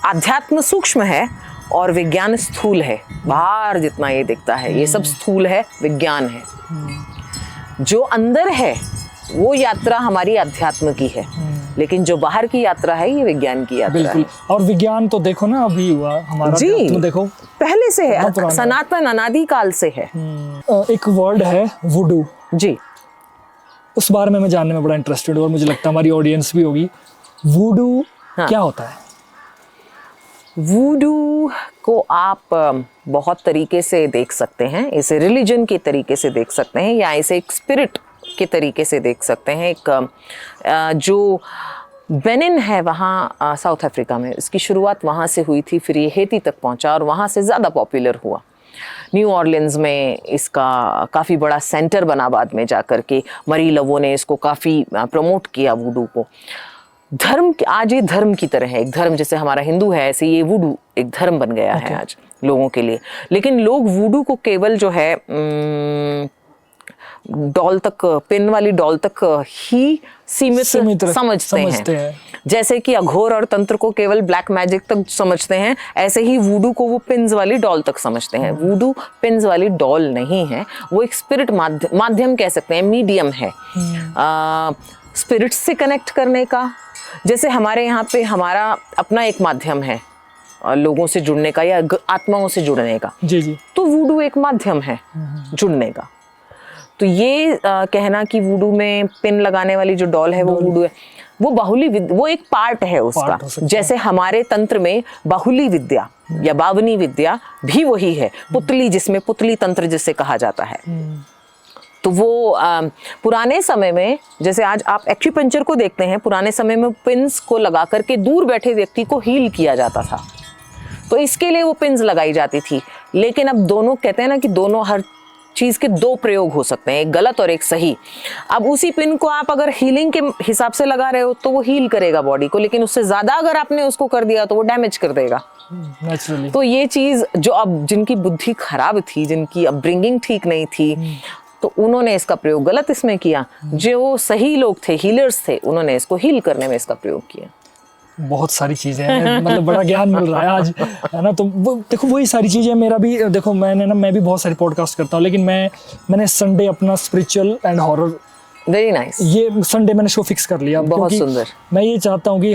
अध्यात्म सूक्ष्म है और विज्ञान स्थूल है। बाहर जितना ये दिखता है ये सब स्थूल है, विज्ञान है। जो अंदर है वो यात्रा हमारी अध्यात्म की है, लेकिन जो बाहर की यात्रा है ये विज्ञान की यात्रा है। और विज्ञान तो देखो ना अभी हुआ हमारा, जी, देखो पहले से है, सनातन अनादि काल से है। एक वर्ड है वुडू जी, उस बारे में मैं जानने में बड़ा इंटरेस्टेड हूँ और मुझे लगता है हमारी ऑडियंस भी होगी। वुडू क्या होता है? वुडू को आप बहुत तरीके से देख सकते हैं। इसे रिलीजन के तरीके से देख सकते हैं, या इसे एक स्पिरिट के तरीके से देख सकते हैं। एक जो बेनिन है वहाँ साउथ अफ्रीका में, इसकी शुरुआत वहाँ से हुई थी, फिर ये हेती तक पहुँचा और वहाँ से ज़्यादा पॉपुलर हुआ। न्यू ऑर्लिन्स में इसका काफ़ी बड़ा सेंटर बना बाद में जाकर के। मरी लवो ने इसको काफ़ी प्रमोट किया वुडू को। धर्म आज ये धर्म की तरह है, एक धर्म जैसे हमारा हिंदू है ऐसे ये वुडू एक धर्म बन गया है आज लोगों के लिए। लेकिन लोग वुडू को केवल जो है डॉल तक, पिन वाली डॉल तक ही सीमित समझते हैं। जैसे कि अघोर और तंत्र को केवल ब्लैक मैजिक तक समझते हैं, ऐसे ही वुडू को वो पिन्स वाली डॉल तक समझते हैं। वुडू पिन्स वाली डॉल नहीं है, वो एक स्पिरिट माध्यम कह सकते हैं, मीडियम है स्पिरिट से कनेक्ट करने का। जैसे हमारे यहाँ पे हमारा अपना एक माध्यम है लोगों से जुड़ने का या आत्माओं से जुड़ने का, जी। तो वुडू एक माध्यम है जुड़ने का। तो ये कहना कि वुडू में पिन लगाने वाली जो डॉल है वो वुडू है, वो बाहुली विद्या, वो एक पार्ट है उसका। जैसे हमारे तंत्र में बाहुली विद्या या बावनी विद्या भी वही है, पुतली, जिसमें पुतली तंत्र जिसे कहा जाता है। तो वो पुराने समय में, जैसे आज आप एक्यूपंक्चर को देखते हैं, पुराने समय में पिन्स को लगा करके दूर बैठे व्यक्ति को हील किया जाता था, तो इसके लिए वो पिन्स लगाई जाती थी। लेकिन अब दोनों कहते हैं ना कि दोनों, हर चीज के दो प्रयोग हो सकते हैं, एक गलत और एक सही। अब उसी पिन को आप अगर हीलिंग के हिसाब से लगा रहे हो तो वो हील करेगा बॉडी को, लेकिन उससे ज्यादा अगर आपने उसको कर दिया तो वो डैमेज कर देगा नेचुरली। तो ये चीज जो अब जिनकी बुद्धि खराब थी, जिनकी अपब्रिंगिंग ठीक नहीं थी, तो उन्होंने इसका प्रयोग गलत इसमें किया। जो सही लोग थे, हीलर्स थे, उन्होंने इसको हील करने में इसका प्रयोग किया। बहुत सारी चीजें हैं, मतलब बड़ा ज्ञान मिल रहा है आज, है ना। तो वो देखो, वही सारी चीजें मेरा भी देखो, मैं भी बहुत सारी पॉडकास्ट करता हूँ, लेकिन मैंने संडे अपना spiritual and horror, very nice, ये संडे मैंने शो फिक्स कर लिया। बहुत सुंदर। मैं ये चाहता हूँ कि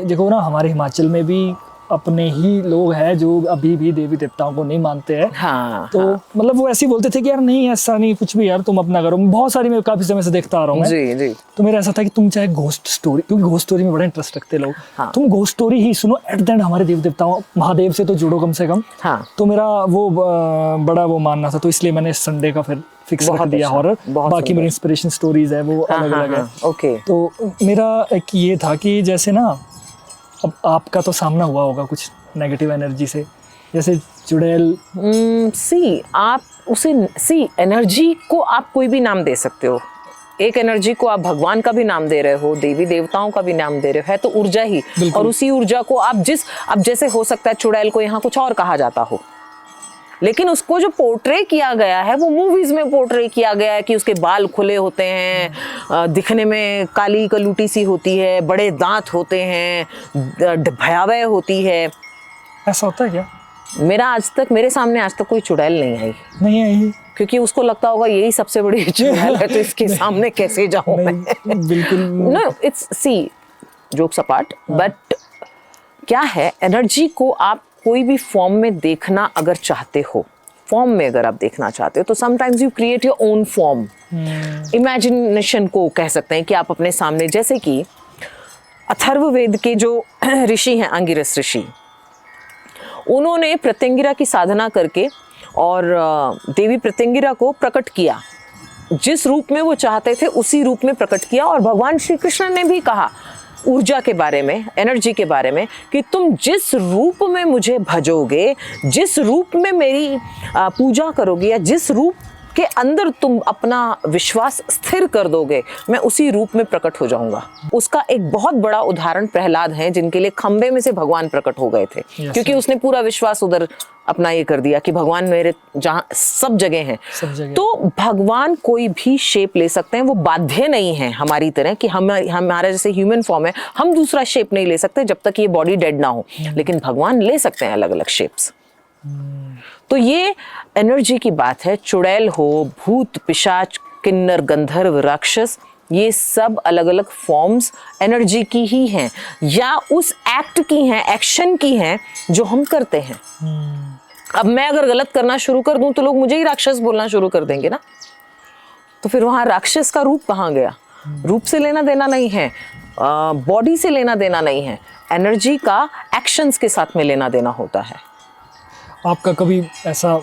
देखो ना, हमारे हिमाचल में भी अपने ही लोग हैं जो अभी भी देवी देवताओं को नहीं मानते हैं। हाँ, तो मतलब वो ऐसे ही बोलते थे कि यार नहीं, ऐसा नहीं, कुछ भी यार, तुम अपना करो। बहुत सारी, मैं काफी समय से देखता आ रहा हूँ जी, जी। तो मेरा ऐसा था कि तुम चाहे घोस्ट स्टोरी, क्योंकि घोस्ट स्टोरी में बड़ा इंटरेस्ट रखते लोग, हाँ। तुम घोस्ट स्टोरी ही सुनो, एट द एंड हमारे देवी देवताओं, महादेव से तो जुड़ो कम से कम। हाँ। तो मेरा वो बड़ा वो मानना था, तो इसलिए मैंने संडे का फिर फिक्स रख दिया हॉरर। बाकी मेरी इंस्पिरेशन स्टोरीज है वो अलग अलग है। ओके। तो मेरा एक ये था कि जैसे ना, अब आपका तो सामना हुआ होगा कुछ नेगेटिव एनर्जी से, जैसे चुड़ैल। आप उसे एनर्जी को आप कोई भी नाम दे सकते हो। एक एनर्जी को आप भगवान का भी नाम दे रहे हो, देवी देवताओं का भी नाम दे रहे हो, है तो ऊर्जा ही। और उसी ऊर्जा को आप अब जैसे हो सकता है चुड़ैल को यहाँ कुछ और कहा जाता हो, लेकिन उसको जो पोर्ट्रे किया गया है वो मूवीज में पोर्ट्रे किया गया है कि उसके बाल खुले होते हैं, दिखने में काली कलूटी सी होती है, बड़े दांत होते हैं, भयावह होती है। ऐसा होता है क्या? मेरे सामने आज तक कोई चुड़ैल नहीं आई, क्योंकि उसको लगता होगा यही सबसे बड़ी चुड़ैल है, तो इसके सामने कैसे जाऊं मैं। बिल्कुल। No, it's jokes apart, but क्या है, एनर्जी को आप कोई भी फॉर्म में देखना अगर चाहते हो, फॉर्म में अगर आप देखना चाहते हो, तो sometimes you create your own form. Imagination को कह सकते हैं कि आप अपने सामने, जैसे कि अथर्ववेद के जो ऋषि हैं, अंगिरस ऋषि, उन्होंने प्रत्यंगिरा की साधना करके और देवी प्रत्यंगिरा को प्रकट किया, जिस रूप में वो चाहते थे उसी रूप में प्रकट किया। और भगवान श्री कृष्ण ने भी कहा ऊर्जा के बारे में, एनर्जी के बारे में, कि तुम जिस रूप में मुझे भजोगे, जिस रूप में मेरी पूजा करोगे, या जिस रूप के अंदर तुम अपना विश्वास स्थिर कर दोगे, मैं उसी रूप में प्रकट हो जाऊंगा। उसका एक बहुत बड़ा उदाहरण प्रहलाद है, जिनके लिए खंबे में से भगवान प्रकट हो गए थे, क्योंकि उसने पूरा विश्वास उधर अपना ये कर दिया कि भगवान मेरे जहाँ सब जगह हैं। तो भगवान कोई भी शेप ले सकते हैं, वो बाध्य नहीं है हमारी तरह कि हमारा जैसे ह्यूमन फॉर्म है, हम दूसरा शेप नहीं ले सकते जब तक ये बॉडी डेड ना हो, लेकिन भगवान ले सकते हैं अलग अलग शेप्स। तो ये एनर्जी की बात है। चुड़ैल हो, भूत, पिशाच, किन्नर, गंधर्व, राक्षस, ये सब अलग अलग फॉर्म्स एनर्जी की ही हैं, या उस एक्ट की हैं, एक्शन की हैं जो हम करते हैं। अब मैं अगर गलत करना शुरू कर दूं तो लोग मुझे ही राक्षस बोलना शुरू कर देंगे ना, तो फिर वहां राक्षस का रूप कहाँ गया? रूप से लेना देना नहीं है, बॉडी से लेना देना नहीं है, एनर्जी का एक्शंस के साथ में लेना देना होता है। आपका कभी ऐसा?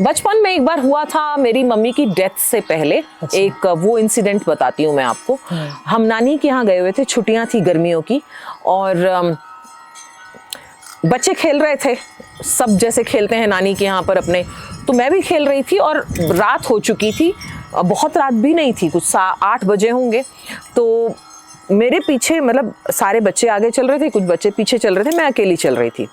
बचपन में एक बार हुआ था, मेरी मम्मी की डेथ से पहले। अच्छा। एक वो इंसिडेंट बताती हूँ मैं आपको। हम नानी के यहाँ गए हुए थे, छुट्टियां थी गर्मियों की, और बच्चे खेल रहे थे, सब जैसे खेलते हैं नानी के यहाँ पर अपने, तो मैं भी खेल रही थी, और रात हो चुकी थी, बहुत रात भी नहीं थी, कुछ 8 बजे होंगे। तो मेरे पीछे, मतलब सारे बच्चे आगे चल रहे थे, कुछ बच्चे पीछे चल रहे थे, मैं अकेली चल रही थी।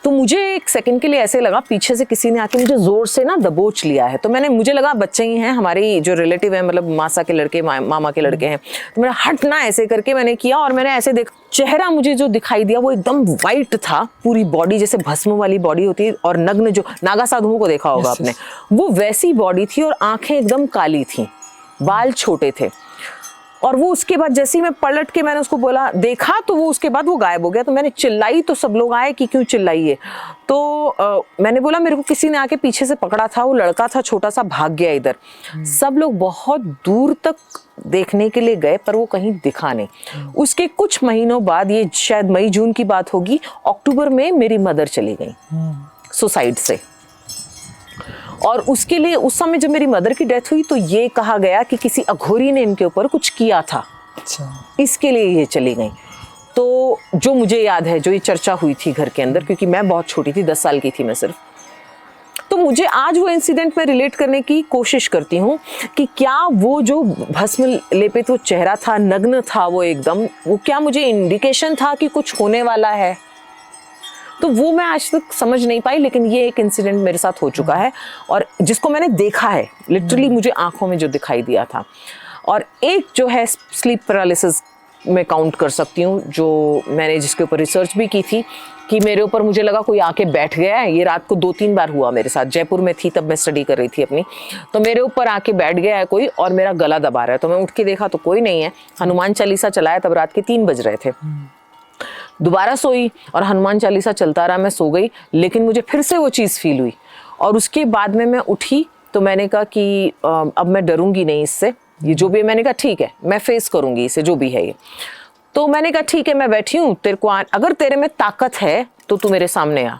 तो मुझे एक सेकंड के लिए ऐसे लगा पीछे से किसी ने आके मुझे जोर से ना दबोच लिया है। तो मुझे लगा बच्चे ही हैं, हमारी जो रिलेटिव है, मतलब मासा के लड़के, मामा के लड़के हैं। तो मैंने हटना ऐसे करके मैंने किया और मैंने ऐसे चेहरा मुझे जो दिखाई दिया वो एकदम वाइट था, पूरी बॉडी जैसे भस्म वाली बॉडी होती है और नग्न, जो नागा साधुओं को देखा होगा आपने, वो वैसी बॉडी थी और आंखें एकदम काली थी, बाल छोटे थे। और वो उसके बाद जैसे ही मैं पलट के मैंने उसको बोला, देखा, तो वो उसके बाद वो गायब हो गया। तो मैंने चिल्लाई तो सब लोग आए कि क्यों चिल्लाई है। तो मैंने बोला मेरे को किसी ने आके पीछे से पकड़ा था, वो लड़का था छोटा सा, भाग गया इधर। सब लोग बहुत दूर तक देखने के लिए गए पर वो कहीं दिखा नहीं। उसके कुछ महीनों बाद, ये शायद मई जून की बात होगी, अक्टूबर में मेरी मदर चली गई सुसाइड से। और उसके लिए उस समय जब मेरी मदर की डेथ हुई तो ये कहा गया कि किसी अघोरी ने इनके ऊपर कुछ किया था। अच्छा। इसके लिए ये चली गई। तो जो मुझे याद है, जो ये चर्चा हुई थी घर के अंदर, क्योंकि मैं बहुत छोटी थी, 10 साल की थी मैं सिर्फ, तो मुझे आज वो इंसिडेंट में रिलेट करने की कोशिश करती हूँ कि क्या वो जो भस्म लेपित वो चेहरा था, नग्न था वो एकदम, वो क्या मुझे इंडिकेशन था कि कुछ होने वाला है। तो वो मैं आज तक समझ नहीं पाई, लेकिन ये एक इंसिडेंट मेरे साथ हो चुका है और जिसको मैंने देखा है, लिटरली मुझे आंखों में जो दिखाई दिया था। और एक जो है स्लीप पैरालिसिस में काउंट कर सकती हूँ, जो मैंने जिसके ऊपर रिसर्च भी की थी, कि मेरे ऊपर मुझे लगा कोई आके बैठ गया है। ये रात को 2-3 बार हुआ मेरे साथ, जयपुर में थी तब मैं स्टडी कर रही थी अपनी। तो मेरे ऊपर आके बैठ गया है कोई और मेरा गला दबा रहा है। तो मैं उठ के देखा तो कोई नहीं है। हनुमान चालीसा चलाया, तब रात के 3 बज रहे थे। दोबारा सोई और हनुमान चालीसा चलता रहा, मैं सो गई, लेकिन मुझे फिर से वो चीज़ फील हुई। और उसके बाद में मैं उठी तो मैंने कहा कि अब मैं डरूंगी नहीं इससे, ये जो भी है, मैंने कहा ठीक है मैं फेस करूंगी इसे, जो भी है ये। तो मैंने कहा ठीक है मैं बैठी हूँ, तेरे को अगर तेरे में ताकत है तो तू मेरे सामने आ।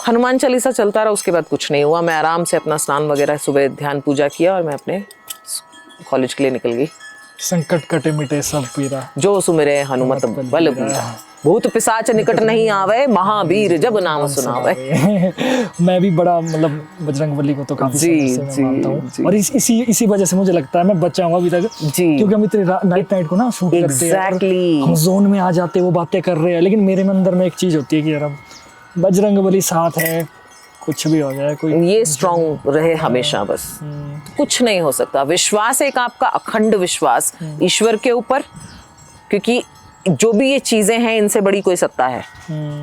हनुमान चालीसा चलता रहा, उसके बाद कुछ नहीं हुआ। मैं आराम से अपना स्नान वगैरह, सुबह ध्यान पूजा किया और मैं अपने कॉलेज के लिए निकल गई। संकट कटे मिटे सब पीरा, जो सुमिरे हनुमत बल बीरा, भूत पिशाच निकट नहीं आवे, महावीर जब नाम सुनावे। मैं भी बड़ा मतलब बजरंगबली को तो काफी समय से मैं मानता हूँ और इसी वजह से मुझे लगता है मैं बचा हूँ अभी तक, क्योंकि हम इतने नाइट को ना शूट करते हैं, हम जोन में आ जाते हैं, वो बातें कर रहे हैं, लेकिन मेरे अंदर में एक चीज होती है कि यार अब बजरंगबली साथ है, कुछ भी हो जाए, कोई ये स्ट्रॉन्ग रहे हमेशा, बस कुछ नहीं हो सकता। विश्वास एक आपका अखंड विश्वास ईश्वर के ऊपर, क्योंकि जो भी ये चीजें हैं इनसे बड़ी कोई सत्ता है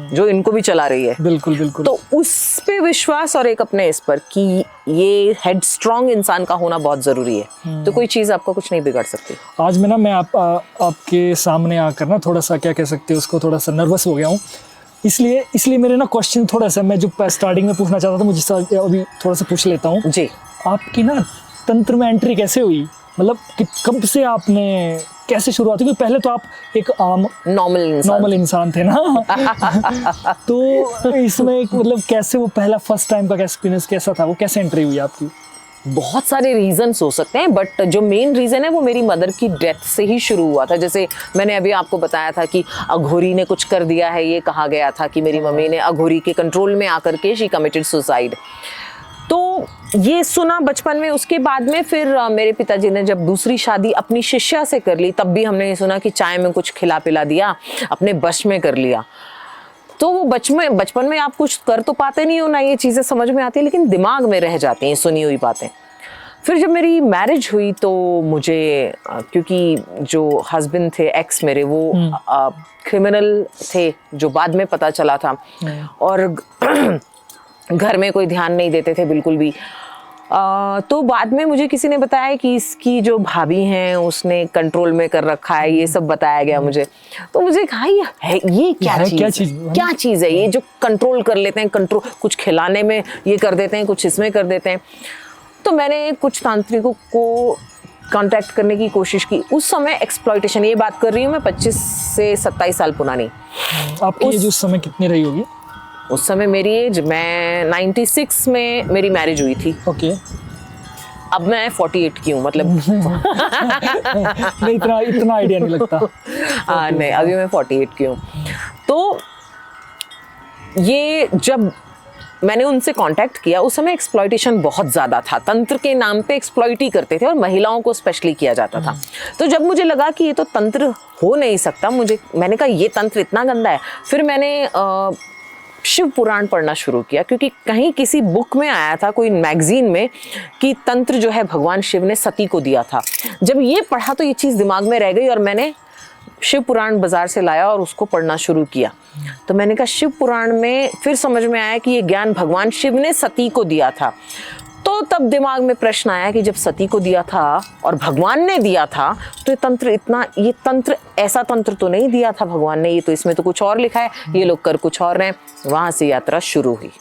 जो इनको भी चला रही है। बिल्कुल बिल्कुल। तो उस पे विश्वास और एक अपने इस पर कि ये हेड स्ट्रॉन्ग इंसान का होना बहुत जरूरी है, तो कोई चीज आपको कुछ नहीं बिगाड़ सकती। आज मैं आपके सामने आकर ना थोड़ा सा क्या कह सकते हैं उसको, थोड़ा सा नर्वस हो गया हूँ, इसलिए मेरे ना क्वेश्चन थोड़ा सा, मैं जो स्टार्टिंग में पूछना चाहता था मुझे अभी थोड़ा सा पूछ लेता हूँ जी। आपकी ना तंत्र में एंट्री कैसे हुई, मतलब कि कब से आपने कैसे शुरुआत हुई? पहले तो आप एक आम नॉर्मल इंसान थे ना तो इसमें मतलब कैसे वो पहला फर्स्ट टाइम का एक्सपीरियंस कैसा था, वो कैसे एंट्री हुई आपकी? बहुत सारे रीजंस हो सकते हैं, बट जो मेन रीजन है वो मेरी मदर की डेथ से ही शुरू हुआ था। जैसे मैंने अभी आपको बताया था कि अघोरी ने कुछ कर दिया है, ये कहा गया था कि मेरी मम्मी ने अघोरी के कंट्रोल में आकर के शी कमिटेड सुसाइड। तो ये सुना बचपन में। उसके बाद में फिर मेरे पिताजी ने जब दूसरी शादी अपनी शिष्या से कर ली, तब भी हमने ये सुना कि चाय में कुछ खिला पिला दिया, अपने बश में कर लिया। तो वो बचपन में आप कुछ कर तो पाते नहीं हो ना, ये चीज़ें समझ में आती है, लेकिन दिमाग में रह जाती हैं सुनी हुई बातें। फिर जब मेरी मैरिज हुई तो मुझे, क्योंकि जो हस्बैंड थे एक्स मेरे, वो क्रिमिनल थे, जो बाद में पता चला था, और घर में कोई ध्यान नहीं देते थे बिल्कुल भी। तो बाद में मुझे किसी ने बताया कि इसकी जो भाभी हैं उसने कंट्रोल में कर रखा है, ये सब बताया गया मुझे। तो मुझे कहा ये क्या चीज़ है ये जो कंट्रोल कर लेते हैं, कंट्रोल कुछ खिलाने में ये कर देते हैं, कुछ इसमें कर देते हैं। तो मैंने कुछ तांत्रिकों को कांटेक्ट करने की कोशिश की। उस समय एक्सप्लॉयटेशन, ये बात कर रही हूँ मैं 25 से 27 साल पुरानी। आपकी एज उस समय कितनी रही होगी? उस समय मेरी एज, मैं 96 में मेरी मैरिज हुई थी। ओके। अब मैं 48 की हूँ, मतलब नहीं, इतना आइडिया नहीं लगता। हाँ नहीं, अभी मैं 48 की हूँ। तो ये जब मैंने उनसे कांटेक्ट किया, उस समय एक्सप्लॉयटेशन बहुत ज़्यादा था, तंत्र के नाम पे एक्सप्लॉयट ही करते थे और महिलाओं को स्पेशली किया जाता था। तो जब मुझे लगा कि ये तो तंत्र हो नहीं सकता, मैंने कहा ये तंत्र इतना गंदा है। फिर मैंने शिव पुराण पढ़ना शुरू किया, क्योंकि कहीं किसी बुक में आया था, कोई मैगजीन में, कि तंत्र जो है भगवान शिव ने सती को दिया था। जब ये पढ़ा तो ये चीज़ दिमाग में रह गई और मैंने शिव पुराण बाजार से लाया और उसको पढ़ना शुरू किया। तो मैंने कहा शिव पुराण में फिर समझ में आया कि ये ज्ञान भगवान शिव ने सती को दिया था। तो तब दिमाग में प्रश्न आया कि जब सती को दिया था और भगवान ने दिया था तो ये तंत्र ऐसा तंत्र तो नहीं दिया था भगवान ने, ये तो इसमें तो कुछ और लिखा है, ये लोग कर कुछ और रहे हैं। वहां से यात्रा शुरू हुई।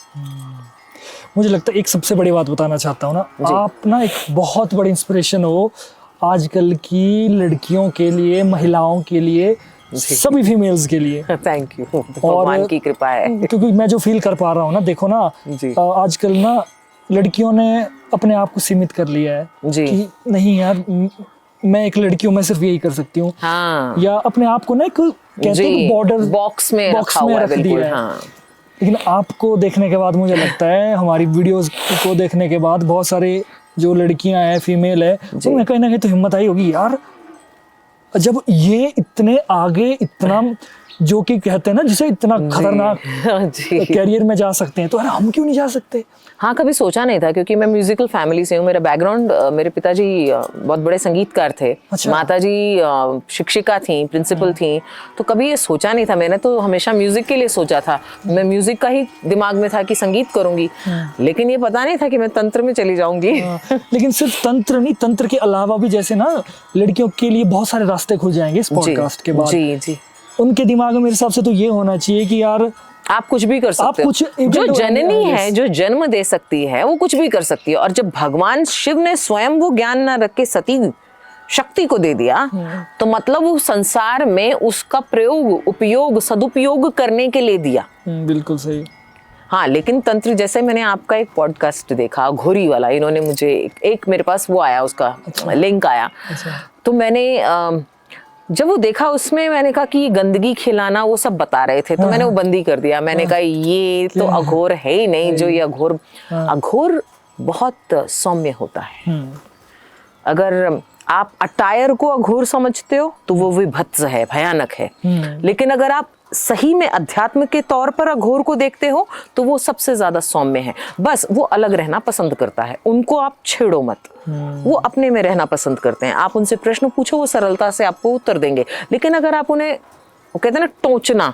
मुझे लगता है एक सबसे बड़ी बात बताना चाहता हूँ ना, आप ना एक बहुत बड़ी इंस्पिरेशन हो आजकल की लड़कियों के लिए, महिलाओं के लिए, सभी फीमेल्स के लिए। थैंक यू, भगवान की कृपा है। क्योंकि मैं जो फील कर पा रहा हूँ ना, देखो ना आजकल ना लड़कियों ने अपने आप को सीमित कर लिया है कि नहीं यार मैं एक लड़की हूँ, मैं सिर्फ यही कर सकती हूँ। हाँ। या अपने आप को ना एक कहते हैं बॉर्डर बॉक्स में रख दिया है। हाँ। लेकिन आपको देखने के बाद मुझे लगता है, हमारी वीडियोस को देखने के बाद बहुत सारे जो लड़कियां हैं, फीमेल है, उनमें कहीं ना कहीं तो हिम्मत आई होगी यार, जब ये इतने आगे, इतना जो कि कहते हैं ना जिसे इतना खतरनाक कैरियर में जा सकते हैं, तो यार हम क्यों नहीं जा सकते? हाँ, कभी सोचा नहीं था, क्योंकि मैं म्यूजिकल फैमिली से हूँ। मेरा बैकग्राउंड, मेरे पिताजी बहुत बड़े संगीतकार थे। अच्छा। माताजी शिक्षिका थी, प्रिंसिपल थी। तो कभी ये सोचा नहीं था, मैंने तो हमेशा म्यूजिक के लिए सोचा था। मैं म्यूजिक का ही दिमाग में था कि संगीत करूंगी, लेकिन ये पता नहीं था कि मैं तंत्र में चली जाऊंगी। लेकिन सिर्फ तंत्र नहीं, तंत्र के अलावा भी जैसे ना लड़कियों के लिए बहुत सारे रास्ते खुल जाएंगे इस पॉडकास्ट के बाद। जी। उनके दिमाग में मेरे हिसाब से तो ये होना चाहिए कि यार आप कुछ भी कर सकते हो। जो जननी है, जो जन्म दे सकती है, वो कुछ भी कर सकती है। और जब भगवान शिव ने स्वयं वो ज्ञान न रख के सती शक्ति को दे दिया, तो मतलब वो संसार में उसका प्रयोग, उपयोग, सदुपयोग करने के लिए दिया। बिल्कुल सही। हाँ, लेकिन तंत्र, जैसे मैंने आपका एक पॉडकास्ट देखा घोरी वाला, इन्होंने मुझे एक मेरे पास वो आया, उसका लिंक आया। तो मैंने जब वो देखा, उसमें मैंने कहा कि ये गंदगी खिलाना वो सब बता रहे थे, तो मैंने वो बंदी कर दिया। मैंने कहा ये तो अघोर है ही नहीं जो ये अघोर बहुत सौम्य होता है। अगर आप अटायर को अघोर समझते हो तो वो विभत्स है, भयानक है। लेकिन अगर आप सही में अध्यात्म के तौर पर अघोर को देखते हो तो वो सबसे ज्यादा सौम्य है। बस वो अलग रहना पसंद करता है, उनको आप छेड़ो मत, वो अपने में रहना पसंद करते हैं। आप उनसे प्रश्न पूछो, वो सरलता से आपको उत्तर देंगे। लेकिन अगर आप उन्हें, वो कहते हैं ना टोचना,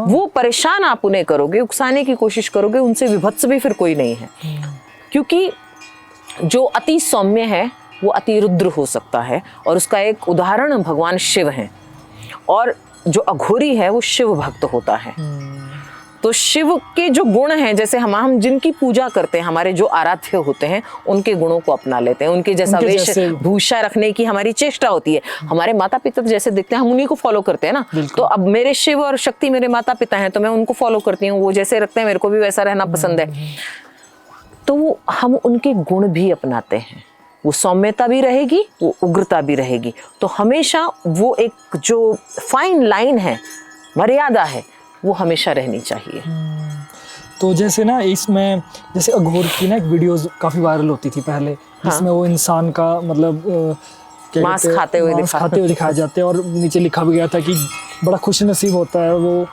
वो परेशान आप उन्हें करोगे, उकसाने की कोशिश करोगे, उनसे विभत्स भी फिर कोई नहीं है। क्योंकि जो अति सौम्य है वो अति रुद्र हो सकता है, और उसका एक उदाहरण भगवान शिव है। और जो अघोरी है वो शिव भक्त होता है। तो शिव के जो गुण हैं, जैसे हम जिनकी पूजा करते हैं, हमारे जो आराध्य होते हैं, उनके गुणों को अपना लेते हैं। उनके जैसा वेशभूषा रखने की हमारी चेष्टा होती है। हमारे माता पिता जैसे दिखते हैं, हम उन्हीं को फॉलो करते हैं ना। तो अब मेरे शिव और शक्ति मेरे माता पिता हैं, तो मैं उनको फॉलो करती हूँ। वो जैसे रखते हैं, मेरे को भी वैसा रहना पसंद है। तो हम उनके गुण भी अपनाते हैं। वो सौम्यता भी रहेगी, वो उग्रता भी रहेगी। तो हमेशा वो एक जो फाइन लाइन है, मर्यादा है, वो हमेशा रहनी चाहिए। तो जैसे ना इसमें, जैसे अघोर की ना एक वीडियोस काफी वायरल होती थी पहले, जिसमें वो इंसान का मतलब मांस खाते हुए दिखाए जाते हैं, और नीचे लिखा भी गया था कि बड़ा खुश नसीब होता है वो,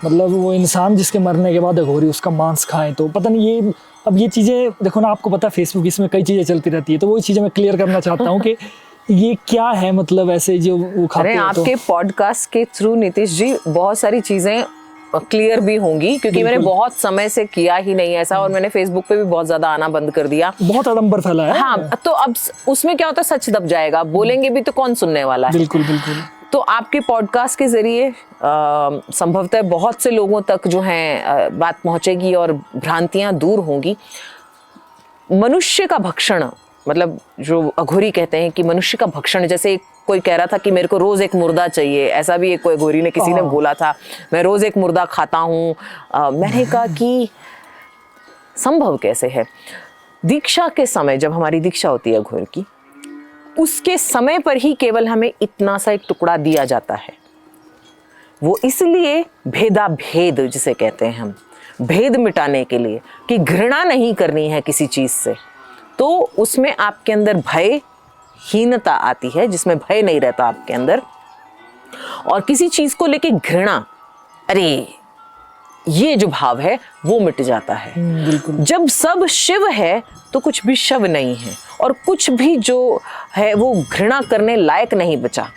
मतलब वो इंसान जिसके मरने के बाद अघोरी उसका मांस खाए। तो पता नहीं ये, अब ये चीज़ें देखो ना, आपको पता है फेसबुक, इसमें कई चीज़ें चलती रहती है, तो वही चीज़ें मैं क्लियर करना चाहता हूँ कि ये क्या है, मतलब ऐसे जो वो खाते हैं। आपके पॉडकास्ट के थ्रू नीतीश जी बहुत सारी चीज़ें क्लियर भी होंगी, क्योंकि मैंने बहुत समय से किया ही नहीं ऐसा, और मैंने फेसबुक पे भी बहुत ज्यादा आना बंद कर दिया। बहुत आडंबर फैला है। हाँ, तो अब उसमें क्या होता है, सच दब जाएगा, बोलेंगे भी तो कौन सुनने वाला है। बिल्कुल बिल्कुल। तो आपके पॉडकास्ट के जरिए संभवतः बहुत से लोगों तक जो है बात पहुंचेगी और भ्रांतियां दूर होंगी। मनुष्य का भक्षण, मतलब जो अघोरी कहते हैं कि मनुष्य का भक्षण, जैसे कोई कह रहा था कि मेरे को रोज एक मुर्दा चाहिए, ऐसा भी एक कोई अघोरी ने, किसी ने बोला था मैं रोज एक मुर्दा खाता हूँ। मैंने कहा कि संभव कैसे है। दीक्षा के समय, जब हमारी दीक्षा होती है अघोर की, उसके समय पर ही केवल हमें इतना सा एक टुकड़ा दिया जाता है। वो इसलिए भेदा भेद जिसे कहते हैं हम, भेद मिटाने के लिए, कि घृणा नहीं करनी है किसी चीज से। तो उसमें आपके अंदर भयहीनता आती है, जिसमें भय नहीं रहता आपके अंदर, और किसी चीज को लेके घृणा, अरे ये जो भाव है वो मिट जाता है। बिल्कुल। जब सब शिव है तो कुछ भी शव नहीं है, और कुछ भी जो है वो घृणा करने लायक नहीं बचा।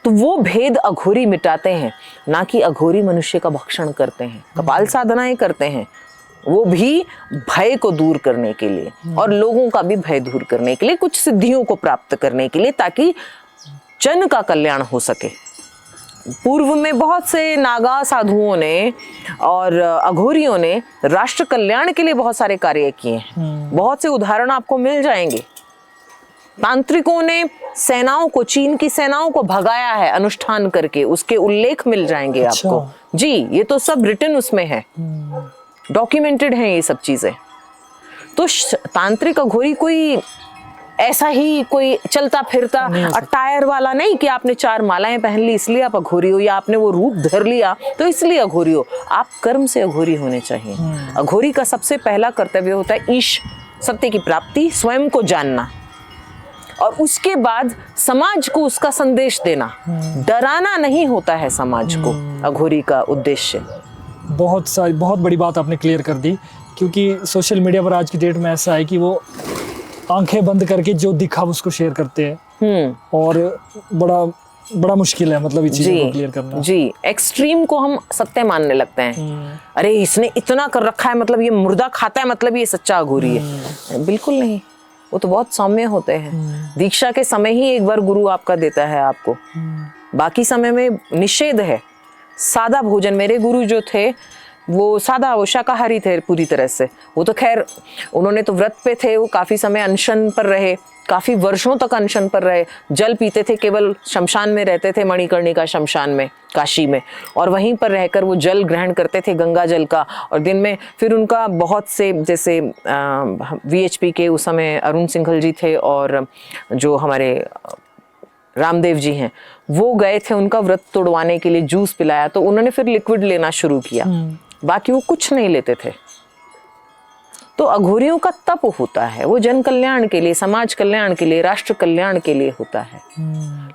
तो वो भेद अघोरी मिटाते हैं, ना कि अघोरी मनुष्य का भक्षण करते हैं। कपाल साधनाएं करते हैं वो भी भय को दूर करने के लिए, और लोगों का भी भय दूर करने के लिए, कुछ सिद्धियों को प्राप्त करने के लिए, ताकि जन का कल्याण हो सके। पूर्व में बहुत से नागा साधुओं ने और अघोरियों ने राष्ट्र कल्याण के लिए बहुत सारे कार्य किए हैं। बहुत से उदाहरण आपको मिल जाएंगे। तांत्रिकों ने सेनाओं को, चीन की सेनाओं को भगाया है अनुष्ठान करके, उसके उल्लेख मिल जाएंगे आपको। जी, ये तो सब रिटन उसमें है, डॉक्यूमेंटेड है ये सब चीजें। तो तांत्रिक अघोरी कोई ऐसा ही कोई चलता फिरता टायर वाला नहीं कि आपने 4 मालाएं पहन ली इसलिए आप अघोरी हो, या आपने वो रूप धर लिया तो इसलिए अघोरी हो। आप कर्म से अघोरी होने चाहिए। अघोरी का सबसे पहला कर्तव्य होता है ईश, सत्य की प्राप्ति, स्वयं को जानना, और उसके बाद समाज को उसका संदेश देना। डराना नहीं होता है समाज को अघोरी का उद्देश्य। बहुत बड़ी बात आपने क्लियर कर दी, क्योंकि सोशल मीडिया पर आज की डेट में ऐसा है कि वो आंखें बंद करके जो दिखा उसको शेयर करते हैं, और बड़ा मुश्किल है मतलब ये चीज़ों को क्लियर करना। जी, एक्सट्रीम को हम सत्य मानने लगते हैं। अरे इसने इतना कर रखा है मतलब ये मुर्दा खाता है मतलब ये सच्चा अघोरी है। बिल्कुल नहीं, वो तो बहुत सौम्य होते हैं। दीक्षा के समय ही एक बार गुरु आपका देता है आपको, बाकी समय में निषेध है। सादा भोजन, मेरे गुरु जो थे वो सादा, वो शाकाहारी थे पूरी तरह से। वो तो खैर उन्होंने तो व्रत पे थे, वो काफी समय अनशन पर रहे, काफी वर्षों तक अनशन पर रहे। जल पीते थे, केवल शमशान में रहते थे, मणिकर्णिका शमशान में काशी में, और वहीं पर रहकर वो जल ग्रहण करते थे गंगा जल का। और दिन में फिर उनका बहुत से, जैसे VHP के उस समय अरुण सिंघल जी थे और जो हमारे रामदेव जी हैं, वो गए थे उनका व्रत तोड़वाने के लिए, जूस पिलाया, तो उन्होंने फिर लिक्विड लेना शुरू किया। बाकी वो कुछ नहीं लेते थे। तो अघोरियों का तप होता है, वो जन कल्याण के लिए, समाज कल्याण के लिए, राष्ट्र कल्याण के लिए होता है।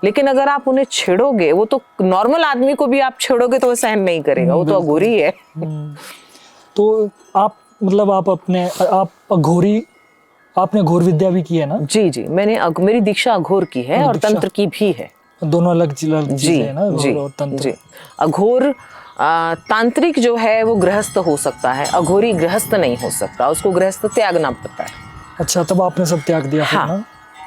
लेकिन अगर आप उन्हें छेड़ोगे, वो तो नॉर्मल आदमी को भी आप छेड़ोगे तो वो सहन नहीं करेगा, वो तो अघोरी है। तो आप मतलब आप अघोरी, आपने घोर विद्या भी की है ना? जी जी, मेरी दीक्षा अघोर की है और तंत्र की भी है। दोनों अलग चीजें हैं ना, घोर और तंत्र। जी, अघोर तांत्रिक जो है वो गृहस्थ हो सकता है, अघोरी गृहस्थ नहीं हो सकता, उसको गृहस्थ त्यागना पड़ता है। अच्छा, तब आपने सब त्याग दिया? हाँ, ना?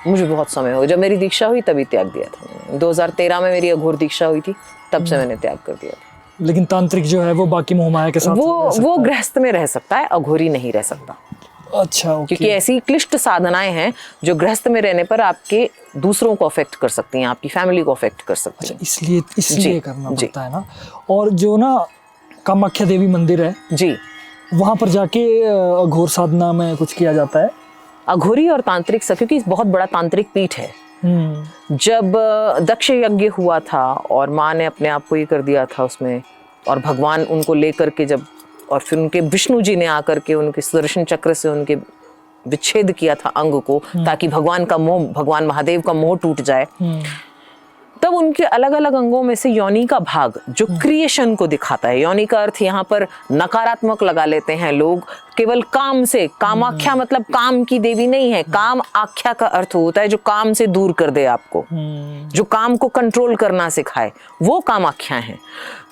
मुझे बहुत समय हो, जब मेरी दीक्षा हुई तभी त्याग दिया था मैंने। 2013 में मेरी अघोर दीक्षा हुई थी, तब से मैंने त्याग कर दिया था। लेकिन तांत्रिक जो है वो बाकी मोह माया के साथ वो गृहस्थ में रह सकता है, अघोरी नहीं रह सकता। अच्छा, क्योंकि ऐसी क्लिष्ट साधनाएं हैं जो गृहस्थ में रहने पर आपके दूसरों को अफेक्ट कर सकती हैं, आपकी फैमिली को अफेक्ट कर सकती हैं। इसलिए करना पड़ता है ना। और जो ना कामाख्या देवी मंदिर है जी, वहाँ पर जाके अघोर साधना में कुछ किया जाता है। अघोरी और तांत्रिक सब, क्योंकि बहुत बड़ा तांत्रिक पीठ है। जब दक्ष यज्ञ हुआ था और माँ ने अपने आप को ये कर दिया था उसमें, और भगवान उनको लेकर के जब, और फिर उनके विष्णु जी ने आकर के उनके सुदर्शन चक्र से उनके विच्छेद किया था अंग को, ताकि भगवान महादेव का मोह टूट जाए। तब उनके अलग अलग अंगों में से योनि का भाग जो क्रिएशन को दिखाता है, योनि का अर्थ यहाँ पर नकारात्मक लगा लेते हैं लोग, केवल काम से, कामाख्या मतलब काम की देवी नहीं है, काम आख्या का अर्थ होता है जो काम से दूर कर दे आपको, जो काम को कंट्रोल करना सिखाए, वो कामाख्या है।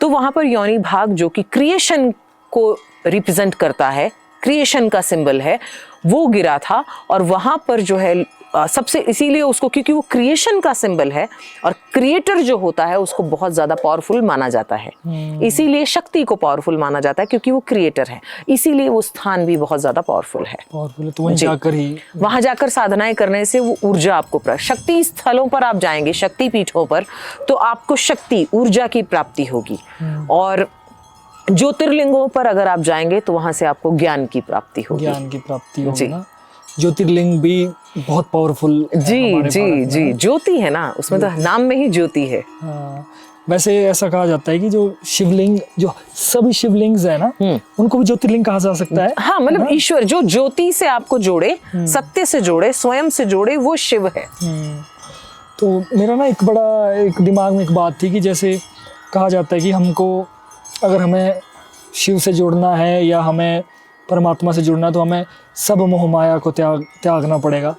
तो वहां पर योनि भाग जो कि क्रिएशन को रिप्रेजेंट करता है, क्रिएशन का सिंबल है, वो गिरा था। और वहां पर जो है सबसे, इसीलिए उसको, क्योंकि वो क्रिएशन का सिंबल है और क्रिएटर जो होता है उसको बहुत ज्यादा पावरफुल माना जाता है। इसीलिए शक्ति को पावरफुल माना जाता है, क्योंकि वो क्रिएटर है, इसीलिए वो स्थान भी बहुत ज्यादा पावरफुल है। तो वहां जाकर साधनाएं करने से वो ऊर्जा आपको प्राप्त, शक्ति स्थलों पर आप जाएंगे, शक्ति पीठों पर, तो आपको शक्ति, ऊर्जा की प्राप्ति होगी। और ज्योतिर्लिंगों पर अगर आप जाएंगे तो वहां से आपको ज्ञान की प्राप्ति होगी। जी, ज्योतिर्लिंग भी बहुत पावरफुल जी, ज्योति है ना, उसमें तो नाम में ही ज्योति है। वैसे ऐसा कहा जाता है कि जो शिवलिंग, जो सभी शिवलिंग्स है ना, उनको भी ज्योतिर्लिंग कहा जा सकता है। हाँ, मतलब ईश्वर जो ज्योति से आपको जोड़े, सत्य से जोड़े, स्वयं से जोड़े, वो शिव है। तो मेरा ना एक दिमाग में एक बात थी कि जैसे कहा जाता है कि हमको अगर हमें शिव से जुड़ना है या हमें परमात्मा से जुड़ना है तो हमें सब मोह माया को त्यागना पड़ेगा।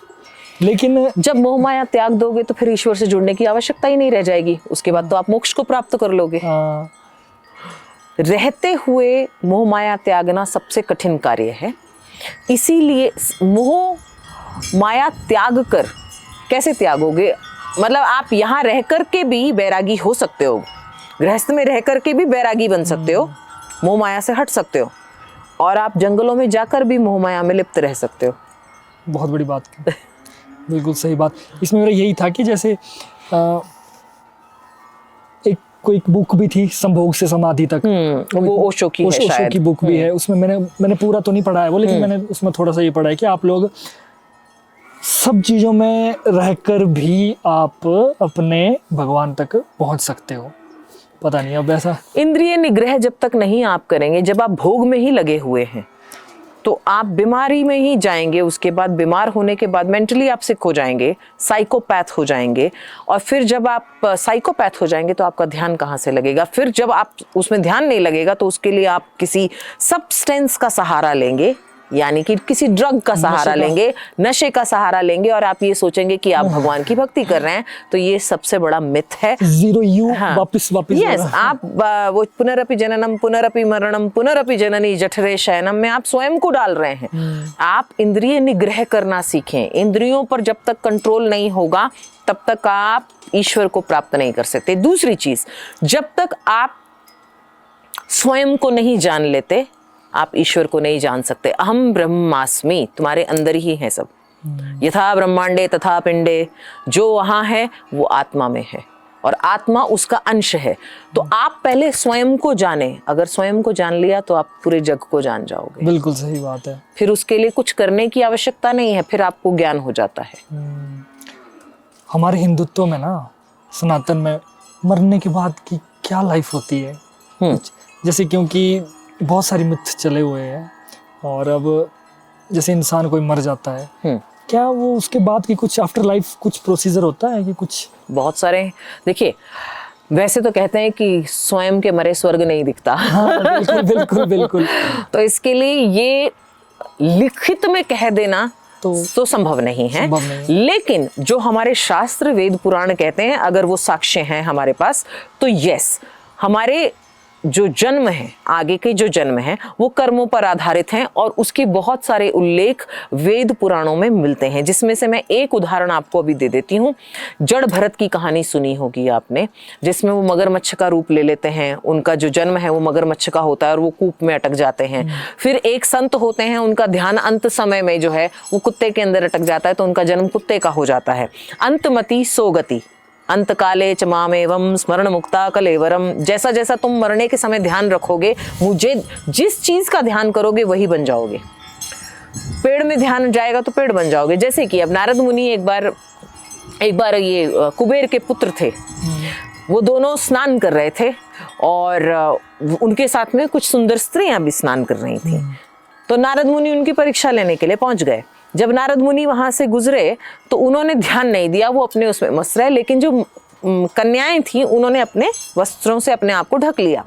लेकिन जब मोह माया त्याग दोगे तो फिर ईश्वर से जुड़ने की आवश्यकता ही नहीं रह जाएगी, उसके बाद तो आप मोक्ष को प्राप्त कर लोगे। रहते हुए मोह माया त्यागना सबसे कठिन कार्य है, इसीलिए मोह माया त्याग कर कैसे त्यागोगे, मतलब आप यहाँ रह कर के भी बैरागी हो सकते हो, गृहस्थ में रह कर के भी बैरागी बन सकते हो, मोह माया से हट सकते हो, और आप जंगलों में जाकर भी मोह माया में लिप्त रह सकते हो। बहुत बड़ी बात की, बिल्कुल सही बात। इसमें मेरा यही था कि जैसे एक बुक भी थी संभोग से समाधि तक, वो ओशो की है ओशो शायद। की बुक भी है, उसमें मैंने पूरा तो नहीं पढ़ा है वो, लेकिन मैंने उसमें थोड़ा सा ये पढ़ा है कि आप लोग सब चीज़ों में रहकर भी आप अपने भगवान तक पहुंच सकते हो। पता नहीं अब ऐसा इंद्रिय निग्रह जब तक नहीं आप करेंगे, जब आप भोग में ही लगे हुए हैं तो आप बीमारी में ही जाएंगे, उसके बाद बीमार होने के बाद मेंटली आप सिक हो जाएंगे, साइकोपैथ हो जाएंगे, और फिर जब आप साइकोपैथ हो जाएंगे तो आपका ध्यान कहाँ से लगेगा, फिर जब आप उसमें ध्यान नहीं लगेगा तो उसके लिए आप किसी सब्सटेंस का सहारा लेंगे, यानी कि किसी ड्रग का सहारा लेंगे, नशे का सहारा लेंगे, और आप ये सोचेंगे कि आप भगवान की भक्ति कर रहे हैं। तो ये सबसे बड़ा मिथ है। जीरो यू हाँ। वापस यस, आप वो पुनरपि जननम पुनरपि मरणम पुनरपि जननी जठरे शयनम में आप स्वयं को डाल रहे हैं। आप इंद्रिय निग्रह करना सीखें। इंद्रियों पर जब तक कंट्रोल नहीं होगा तब तक आप ईश्वर को प्राप्त नहीं कर सकते। दूसरी चीज, जब तक आप स्वयं को नहीं जान लेते आप ईश्वर को नहीं जान सकते। अहम ब्रह्मास्मि, तुम्हारे अंदर ही है सब। यथा ब्रह्मांडे तथा पिंडे, जो वहाँ है वो आत्मा में है, और आत्मा उसका अंश है। तो आप पहले स्वयं को जाने, अगर स्वयं को जान लिया तो आप पूरे जग को जान जाओगे। बिल्कुल सही बात है। फिर उसके लिए कुछ करने की आवश्यकता नहीं है, फिर आपको ज्ञान हो जाता है। हमारे हिंदुत्व में ना, सनातन में, मरने के बाद की क्या लाइफ होती है, जैसे क्योंकि बहुत सारी मिथ चले हुए हैं, और अब जैसे इंसान कोई मर जाता है, क्या वो उसके बाद की कुछ आफ्टर लाइफ कुछ प्रोसीजर होता है कि कुछ? बहुत सारे, देखिए वैसे तो कहते हैं कि स्वयं के मरे स्वर्ग नहीं दिखता। हाँ, बिल्कुल बिल्कुल बिल्कुल। तो इसके लिए ये लिखित में कह देना तो संभव नहीं है, लेकिन जो हमारे शास्त्र वेद पुराण कहते हैं, अगर वो साक्ष्य हैं हमारे पास, तो यस, हमारे जो जन्म है, आगे के जो जन्म है वो कर्मों पर आधारित हैं, और उसके बहुत सारे उल्लेख वेद पुराणों में मिलते हैं, जिसमें से मैं एक उदाहरण आपको अभी दे देती हूँ। जड़ भरत की कहानी सुनी होगी आपने, जिसमें वो मगरमच्छ का रूप ले लेते हैं। उनका जो जन्म है वो मगरमच्छ का होता है और वो कूप में अटक जाते हैं। फिर एक संत होते हैं, उनका ध्यान अंत समय में जो है वो कुत्ते के अंदर अटक जाता है, तो उनका जन्म कुत्ते का हो जाता है। अंतमति सोगति, अंत काले च मामेवं स्मरण मुक्ता कलेवरम। जैसा जैसा तुम मरने के समय ध्यान रखोगे, मुझे जिस चीज का ध्यान करोगे वही बन जाओगे। पेड़ में ध्यान जाएगा तो पेड़ बन जाओगे। जैसे कि अब नारद मुनि एक बार ये कुबेर के पुत्र थे, वो दोनों स्नान कर रहे थे, और उनके साथ में कुछ सुंदर स्त्रियां भी स्नान कर रही थी। तो नारद मुनि उनकी परीक्षा लेने के लिए पहुंच गए। जब नारद मुनि वहां से गुजरे तो उन्होंने ध्यान नहीं दिया, वो अपने उसमें मस्त रहे, लेकिन जो कन्याएं थी उन्होंने अपने वस्त्रों से अपने आप को ढक लिया।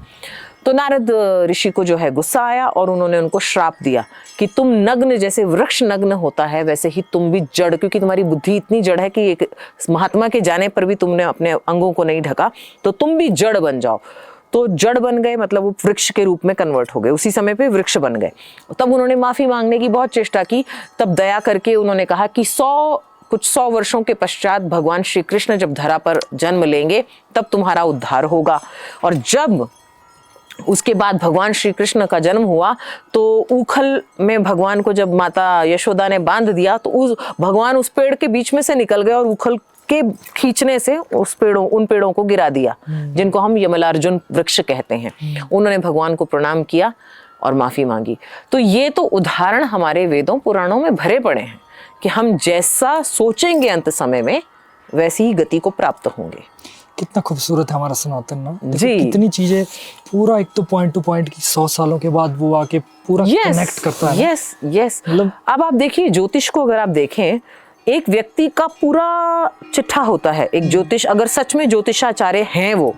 तो नारद ऋषि को जो है गुस्सा आया, और उन्होंने उनको श्राप दिया कि तुम नग्न, जैसे वृक्ष नग्न होता है वैसे ही तुम भी जड़, क्योंकि तुम्हारी बुद्धि इतनी जड़ है कि एक महात्मा के जाने पर भी तुमने अपने अंगों को नहीं ढका, तो तुम भी जड़ बन जाओ। तो जड़ बन गए, मतलब वो वृक्ष के रूप में कन्वर्ट हो गए, उसी समय पे वृक्ष बन गए। तब उन्होंने माफी मांगने की बहुत चेष्टा की, तब दया करके उन्होंने कहा कि 100 वर्षों के पश्चात भगवान श्री कृष्ण जब धरा पर जन्म लेंगे तब तुम्हारा उद्धार होगा। और जब उसके बाद भगवान श्री कृष्ण का जन्म हुआ तो ऊखल में भगवान को जब माता यशोदा ने बांध दिया, तो भगवान उस पेड़ के बीच में से निकल गए और ऊखल के खींचने से उन पेड़ों को गिरा दिया, जिनको हम यमलार्जुन वृक्ष कहते हैं। उन्होंने भगवान को प्रणाम किया और माफी मांगी। तो ये तो उदाहरण हमारे वेदों पुराणों में भरे पड़े हैं कि हम जैसा सोचेंगे अंत समय में वैसी ही गति को प्राप्त होंगे। कितना खूबसूरत है हमारा सनातन ना जी। कितनी चीजें पूरा एक तो पॉइंट टू पॉइंट की 100 सालों के बाद वो आके पूरा कनेक्ट करता है। यस। मतलब अब आप देखिए, ज्योतिष को अगर आप देखें, एक व्यक्ति का पूरा चिट्ठा होता है। एक ज्योतिष, अगर सच में ज्योतिषाचार्य हैं वो,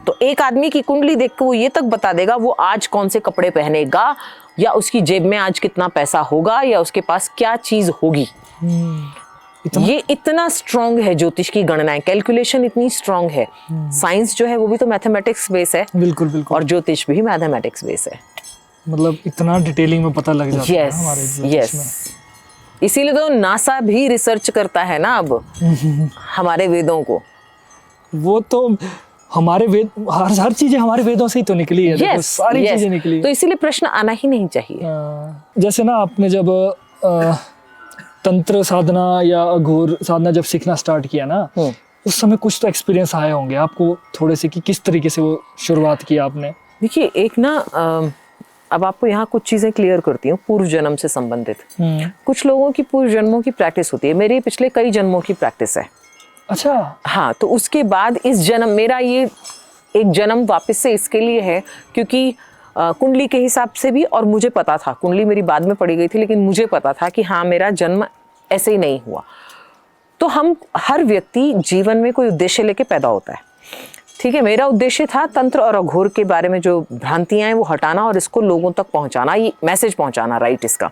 तो एक आदमी की कुंडली देख के वो ये तक बता देगा वो आज कौन से कपड़े पहनेगा, या उसकी जेब में आज कितना पैसा होगा, या उसके पास क्या चीज होगी। ये इतना स्ट्रांग है ज्योतिष की गणनाएं, कैलकुलेशन इतनी स्ट्रांग है। साइंस जो है वो भी तो मैथमेटिक्स बेस है, बिल्कुल बिल्कुल, और ज्योतिष भी मैथमेटिक्स बेस है। मतलब इतना डिटेलिंग में पता लग जाता है हमारे ज्योतिष में। इसीलिए तो नासा भी रिसर्च करता है ना अब हमारे वेदों को। वो तो हमारे वेद, हर चीजें हमारे वेदों से ही तो निकली है। देखो, सारी चीजें निकली। तो इसीलिए प्रश्न आना ही नहीं चाहिए। जैसे ना आपने जब तंत्र साधना या अघोर साधना जब सीखना स्टार्ट किया ना, उस समय कुछ तो एक्सपीरियंस आए होंगे आपको थोड़े से, कि किस तरीके से वो शुरुआत की आपने। देखिए, एक ना अब आपको यहाँ कुछ चीजें क्लियर करती हूँ पूर्व जन्म से संबंधित। कुछ लोगों की पूर्व जन्मों की प्रैक्टिस होती है, मेरी पिछले कई जन्मों की प्रैक्टिस है। अच्छा। हाँ, तो उसके बाद इस जन्म, मेरा ये एक जन्म वापस से इसके लिए है क्योंकि कुंडली के हिसाब से भी, और मुझे पता था, कुंडली मेरी बाद में पड़ी गई थी, लेकिन मुझे पता था कि हाँ मेरा जन्म ऐसे ही नहीं हुआ। तो हम हर व्यक्ति जीवन में कोई उद्देश्य लेके पैदा होता है, ठीक है। मेरा उद्देश्य था तंत्र और अघोर के बारे में जो भ्रांतियां हैं वो हटाना और इसको लोगों तक पहुंचाना, ये मैसेज पहुंचाना, राइट। इसका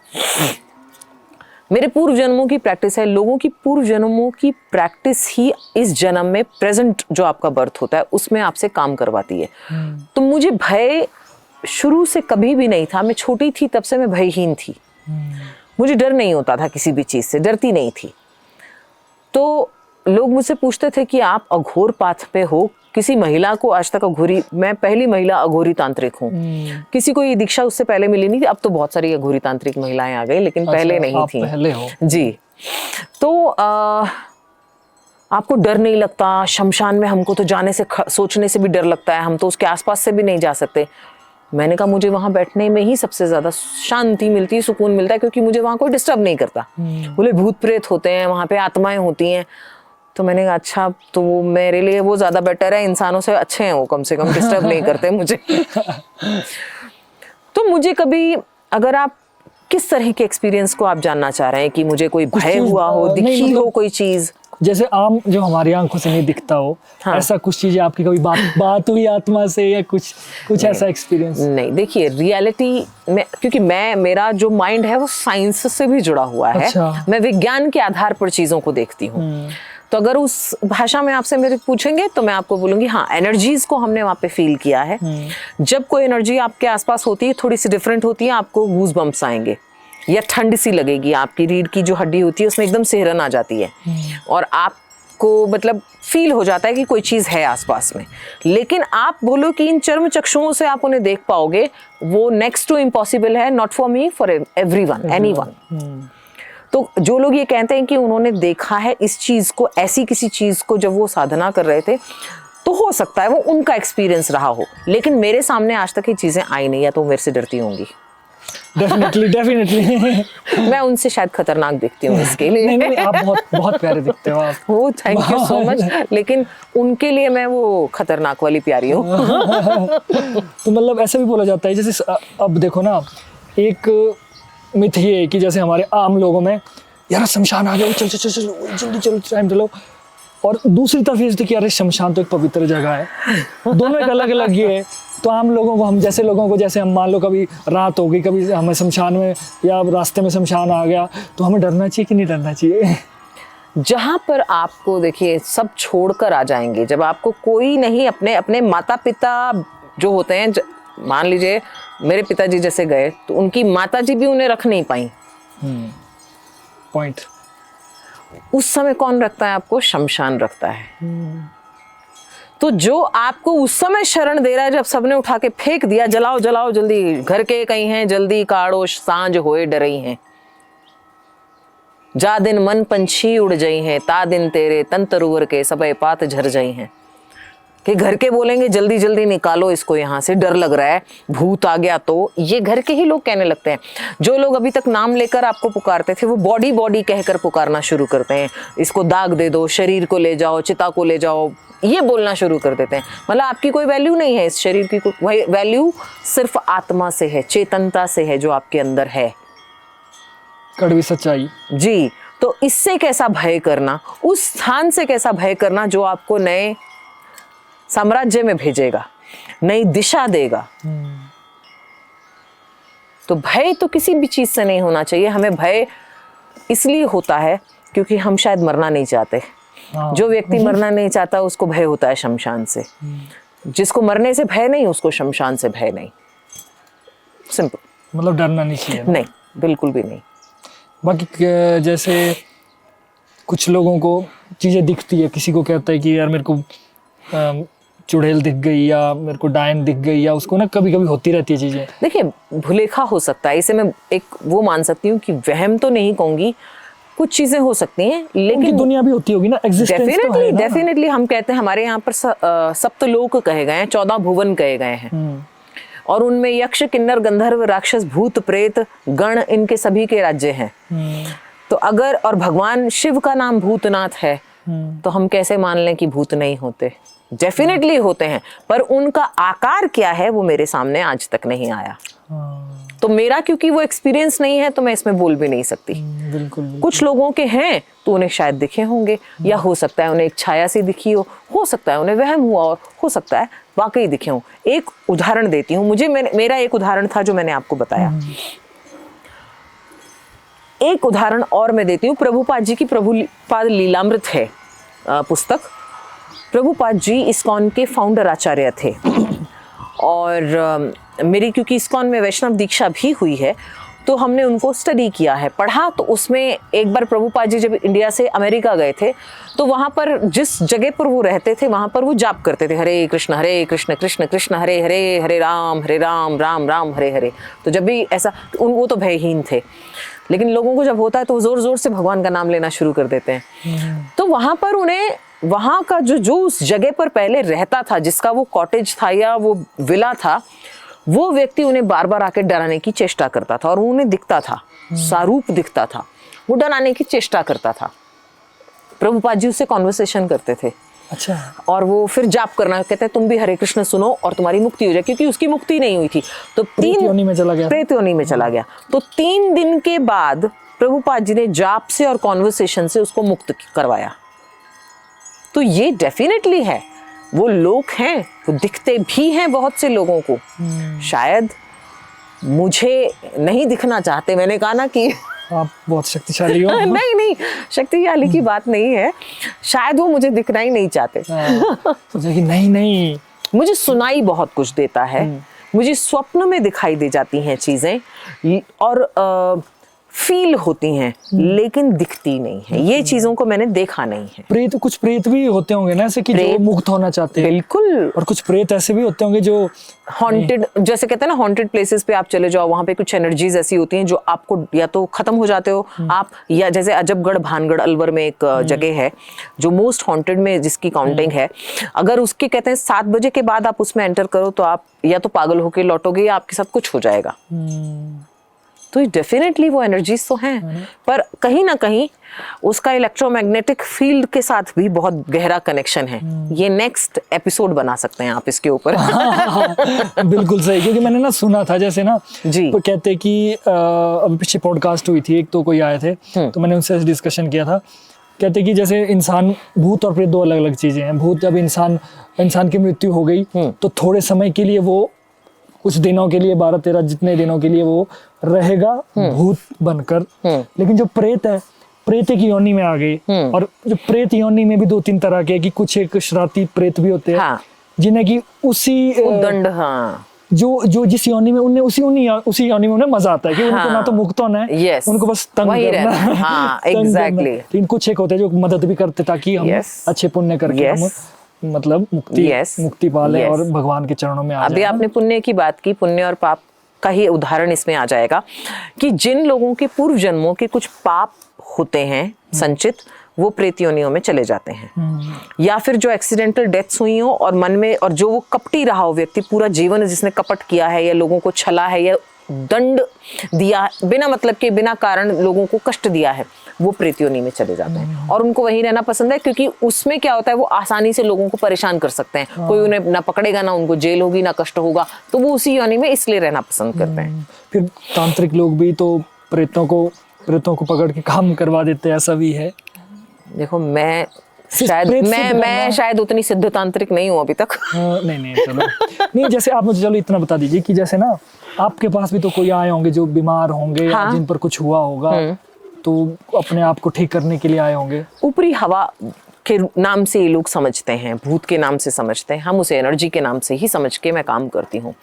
मेरे पूर्व जन्मों की प्रैक्टिस है। लोगों की पूर्व जन्मों की प्रैक्टिस ही इस जन्म में, प्रेजेंट जो आपका बर्थ होता है उसमें आपसे काम करवाती है। तो मुझे भय शुरू से कभी भी नहीं था। मैं छोटी थी तब से मैं भयहीन थी। मुझे डर नहीं होता था किसी भी चीज से, डरती नहीं थी। तो लोग मुझसे पूछते थे कि आप अघोर पाथ पे हो, किसी महिला को आज तक अघोरी, मैं पहली महिला अघोरी तांत्रिक हूँ। किसी को ये दीक्षा उससे पहले मिली नहीं थी। अब तो बहुत सारी अघोरी तांत्रिक महिलाएं आ गई, लेकिन पहले नहीं थी। पहले हो जी। तो आपको डर नहीं लगता? शमशान में हमको तो जाने से, सोचने से भी डर लगता है, हम तो उसके आसपास से भी नहीं जा सकते। मैंने कहा मुझे वहां बैठने में ही सबसे ज्यादा शांति मिलती है, सुकून मिलता है, क्योंकि मुझे वहां कोई डिस्टर्ब नहीं करता। बोले भूत प्रेत होते हैं वहां पे, आत्माएं होती हैं। तो मैंने कहा अच्छा, तो वो मेरे लिए वो ज्यादा बेटर है, इंसानों से अच्छे हैं वो, कम से कम डिस्टर्ब नहीं करते मुझे। तो मुझे कभी, अगर आप किस तरह के एक्सपीरियंस को आप जानना चाह रहे हैं, कि मुझे कोई भय हुआ हो, दिखी हो कोई चीज, जैसे आम जो हमारी आंखों से नहीं दिखता हो, हाँ। ऐसा कुछ चीजें आपकी कभी बात हुई आत्मा से, या कुछ ऐसा एक्सपीरियंस? नहीं, देखिए रियलिटी में, क्योंकि मेरा जो माइंड है वो साइंस से भी जुड़ा हुआ है। अच्छा। मैं विज्ञान के आधार पर चीजों को देखती हूँ। तो अगर उस भाषा में आपसे मेरे पूछेंगे तो मैं आपको बोलूंगी हाँ, एनर्जीज को हमने वहाँ पे फील किया है। जब कोई एनर्जी आपके आसपास होती है, थोड़ी सी डिफरेंट होती है, आपको गूज बम्प्स आएंगे, या ठंड सी लगेगी, आपकी रीढ़ की जो हड्डी होती है उसमें एकदम सिहरन आ जाती है, और आपको मतलब फील हो जाता है कि कोई चीज है आसपास में। लेकिन आप बोलो कि इन चर्म चक्षुओं से आप उन्हें देख पाओगे, वो नेक्स्ट टू इम्पॉसिबल है, not for me, for everyone, anyone. तो जो लोग ये कहते हैं कि उन्होंने देखा है इस चीज को, ऐसी किसी चीज को, जब वो साधना कर रहे थे, तो हो सकता है वो उनका एक्सपीरियंस रहा हो। लेकिन मेरे सामने आज तक ये चीजें आई नहीं, या तो मेरे से डरती होंगी। डेफिनेटली मैं उनसे शायद खतरनाक दिखती हूँ इसके लिए। नहीं, आप बहुत प्यारे दिखते हो आप। वो थैंक यू सो मच। लेकिन उनके लिए मैं वो खतरनाक वाली प्यारी हूँ। तो मतलब ऐसा भी बोला जाता है, जैसे अब देखो ना, एक मिथ ये है कि जैसे हमारे आम लोगों में, यार शमशान आ गया, चल चल चल जल्दी चलो, टाइम चलो, और दूसरी तरफ ये कि यार शमशान तो एक पवित्र जगह है। दोनों एक अलग अलग ये है। तो आम लोगों को, हम जैसे लोगों को, जैसे हम मान लो कभी रात हो गई, कभी हमें शमशान में या रास्ते में शमशान आ गया, तो हमें डरना चाहिए कि नहीं डरना चाहिए? जहां पर आपको, देखिए, सब छोड़कर आ जाएंगे, जब आपको कोई नहीं, अपने माता पिता जो होते हैं, मान लीजिए मेरे पिताजी जैसे गए, तो उनकी माताजी भी उन्हें रख नहीं पाई। पॉइंट। उस समय कौन रखता है आपको? शमशान रखता है। तो जो आपको उस समय शरण दे रहा है, जब सबने उठा के फेंक दिया, जलाओ जलाओ जल्दी, घर के कहीं हैं, जल्दी काढ़ो, सांझ होए डरई हैं, जा दिन मन पंछी उड़ जाई हैं, ता दिन तेरे तन तरुवर के सबे पात झर जाई हैं। कि घर के बोलेंगे जल्दी जल्दी निकालो इसको यहाँ से, डर लग रहा है, भूत आ गया। तो ये घर के ही लोग कहने लगते हैं। जो लोग अभी तक नाम लेकर आपको पुकारते थे, वो बॉडी बॉडी कहकर पुकारना शुरू करते हैं। इसको दाग दे दो, शरीर को ले जाओ, चिता को ले जाओ, ये बोलना शुरू कर देते हैं। मतलब आपकी कोई वैल्यू नहीं है इस शरीर की, कोई वैल्यू सिर्फ आत्मा से है, चेतनता से है, जो आपके अंदर है। कड़वी सच्चाई। जी। तो इससे कैसा भय करना, उस स्थान से कैसा भय करना जो आपको नए साम्राज्य में भेजेगा, नई दिशा देगा। तो भय तो किसी भी चीज से नहीं होना चाहिए। हमें भय इसलिए होता है क्योंकि हम शायद मरना नहीं चाहते। जो व्यक्ति मरना नहीं चाहता उसको भय होता है शमशान से। जिसको मरने से भय नहीं उसको शमशान से भय नहीं। सिंपल। मतलब डरना नहीं चाहिए। नहीं, बिल्कुल भी नहीं। बाकी जैसे कुछ लोगों को चीज़ें दिखती है, किसी को कहता है कि यार मेरे को चुड़ैल दिख गई या मेरे को डायन दिख गई, या उसको ना कभी कभी होती रहती है चीज़ें। देखिए, भुलेखा हो सकता है, इसे मैं एक वो मान सकती हूँ कि वहम तो नहीं कहूँगी, कुछ चीजें हो सकती हैं, लेकिन दुनिया भी होती होगी ना, एग्जिस्टेंस तो है ना। डेफिनेटली हम कहते हैं, हमारे यहाँ पर सप्तलोक कहे गए हैं, 14 भुवन कहे गए हैं, और उनमें यक्ष, किन्नर, गंधर्व, राक्षस, भूत, प्रेत, गण, इनके सभी के राज्य हैं। तो अगर, और भगवान शिव का नाम भूतनाथ है, तो हम कैसे मान लें कि भूत नहीं होते? डेफिनेटली होते हैं, पर उनका आकार क्या है वो मेरे सामने आज तक नहीं आया। तो मेरा क्योंकि वो एक्सपीरियंस नहीं है तो मैं इसमें बोल भी नहीं सकती। बिल्कुल। कुछ लोगों के हैं तो उन्हें शायद दिखे होंगे, या हो सकता है उन्हें एक छाया सी दिखी हो सकता है उन्हें वहम हुआ, और हो सकता है वाकई दिखे हो। एक उदाहरण देती हूँ, मेरा एक उदाहरण था जो मैंने आपको बताया। एक उदाहरण और मैं देती हूँ। प्रभुपाद जी की प्रभुपाद लीलामृत है पुस्तक। प्रभुपाद जी इस्कॉन के फाउंडर आचार्य थे, और मेरी क्योंकि इस्कॉन में वैष्णव दीक्षा भी हुई है तो हमने उनको स्टडी किया है, पढ़ा। तो उसमें एक बार प्रभुपाद जी जब इंडिया से अमेरिका गए थे तो वहाँ पर जिस जगह पर वो रहते थे वहाँ पर वो जाप करते थे, हरे कृष्ण कृष्ण कृष्ण हरे हरे, हरे राम राम राम हरे हरे। तो जब भी ऐसा, वो तो भयहीन थे, लेकिन लोगों को जब होता है तो वो जोर जोर से भगवान का नाम लेना शुरू कर देते हैं। तो वहाँ पर उन्हें, वहाँ का जो उस जगह पर पहले रहता था, जिसका वो कॉटेज था या वो विला था, वो व्यक्ति उन्हें बार बार आके डराने की चेष्टा करता था, और उन्हें दिखता था, सारूप दिखता था, वो डराने की चेष्टा करता था। प्रभुपाद जी उससे कॉन्वर्सेशन करते थे। अच्छा। और वो फिर जाप करना, कहते हैं तुम भी हरे कृष्ण सुनो और तुम्हारी मुक्ति हो जाए, क्योंकि उसकी मुक्ति नहीं हुई थी। तो प्रेत योनि में चला गया। तो 3 दिन के बाद प्रभुपाद जी ने जाप से और कॉन्वर्सेशन से उसको मुक्त करवाया। तो ये डेफिनेटली है, वो लोग हैं, वो दिखते भी हैं बहुत से लोगों को। शायद मुझे नहीं दिखना चाहते, मैंने कहा ना कि आप बहुत शक्तिशाली हो। नहीं, शक्तिशाली की बात नहीं है, शायद वो मुझे दिखना ही नहीं चाहते। सोचा कि नहीं, मुझे सुनाई बहुत कुछ देता है, मुझे स्वप्न में दिखाई दे जाती हैं चीजें, और फील होती हैं, लेकिन दिखती नहीं है। ये चीजों को मैंने देखा नहीं है। कुछ प्रेत भी होते होंगे ना ऐसे कि जो मुक्त होना चाहते हैं। बिल्कुल। और कुछ प्रेत ऐसे भी होते होंगे जो हॉन्टेड, जैसे कहते हैं ना, हॉन्टेड प्लेसेस पे आप चले जाओ, वहां पे कुछ एनर्जीज ऐसी होती हैं जो आपको या तो खत्म हो जाते हो आप, या जैसे अजबगढ़ भानगढ़ अलवर में एक जगह है जो मोस्ट हॉन्टेड में जिसकी काउंटिंग है, अगर उसके कहते हैं 7 बजे के बाद आप उसमें एंटर करो तो आप या तो पागल होके लौटोगे या आपके साथ कुछ हो जाएगा। तो डेफिनेटली वो एनर्जीज तो हैं, पर कहीं ना कहीं उसका इलेक्ट्रोमैग्नेटिक फील्ड के साथ भी बहुत गहरा कनेक्शन है। ये नेक्स्ट एपिसोड बना सकते हैं आप इसके ऊपर। बिल्कुल सही, क्योंकि मैंने ना सुना था, जैसे ना जी, तो कहते कि अभी पीछे पॉडकास्ट हुई थी एक, तो कोई आए थे तो मैंने उनसे डिस्कशन किया था। कहते कि जैसे इंसान, भूत और प्रेत 2 अलग अलग चीजें हैं। भूत, जब इंसान की मृत्यु हो गई तो थोड़े समय के लिए वो, कुछ दिनों के लिए, 12-13 जितने दिनों के लिए वो रहेगा भूत बनकर। लेकिन जो प्रेत है, प्रेत एक योनि में आ गई। और जो प्रेत योनि में भी 2-3 तरह के, कि कुछ एक शरारती प्रेत भी होते हैं, जिन्हें कि उसी दंड, जो जिस योनि में उन्हें उसी योनि में उन्हें मजा आता है कि उनको ना तो मुक्त होना है, उनको बस तंग करना है। एग्जैक्टली। लेकिन कुछ एक होते हैं जो मदद भी करते ताकि हम अच्छे पुण्य करके हम मतलब मुक्ति पाले और भगवान के चरणों में आ जाए। अभी आपने पुण्य की बात की, पुण्य और पाप का ही उदाहरण इसमें आ जाएगा कि जिन लोगों के पूर्व जन्मों के कुछ पाप होते हैं संचित, वो प्रेत योनियों में चले जाते हैं। या फिर जो एक्सीडेंटल डेथ्स हुई हो और मन में, और जो वो कपटी रहा हो व्यक्ति पूरा जीवन, जिसने कपट किया है या लोगों को छला है या दंड दिया बिना मतलब के, बिना कारण लोगों को कष्ट दिया है, वो प्रेत योनि में चले जाते हैं। और उनको वहीं रहना पसंद है, क्योंकि उसमें क्या होता है, वो आसानी से लोगों को परेशान कर सकते हैं। कोई उन्हें ना पकड़ेगा, ना उनको जेल होगी, ना कष्ट होगा, तो वो उसी योनि में इसलिए रहना पसंद करते हैं। फिर तांत्रिक लोग भी तो प्रेतों को प्रेतों को पकड़ के काम करवा देते हैं, ऐसा भी है? देखो मैं सिर्फ शायद प्रेत सिद्ध करना मैं है। शायद उतनी सिद्ध तांत्रिक नहीं हूँ अभी तक। नहीं चलो। नहीं, जैसे आप मुझे चलो इतना बता दीजिए कि जैसे ना आपके पास भी तो कोई आए होंगे जो बीमार होंगे या हाँ। जिन पर कुछ हुआ होगा, तो अपने आप को ठीक करने के लिए आए होंगे। ऊपरी हवा के नाम से ये लोग समझते हैं, भूत के नाम से समझते हैं, हम उसे एनर्जी के नाम से ही समझ के मैं काम करती हूँ।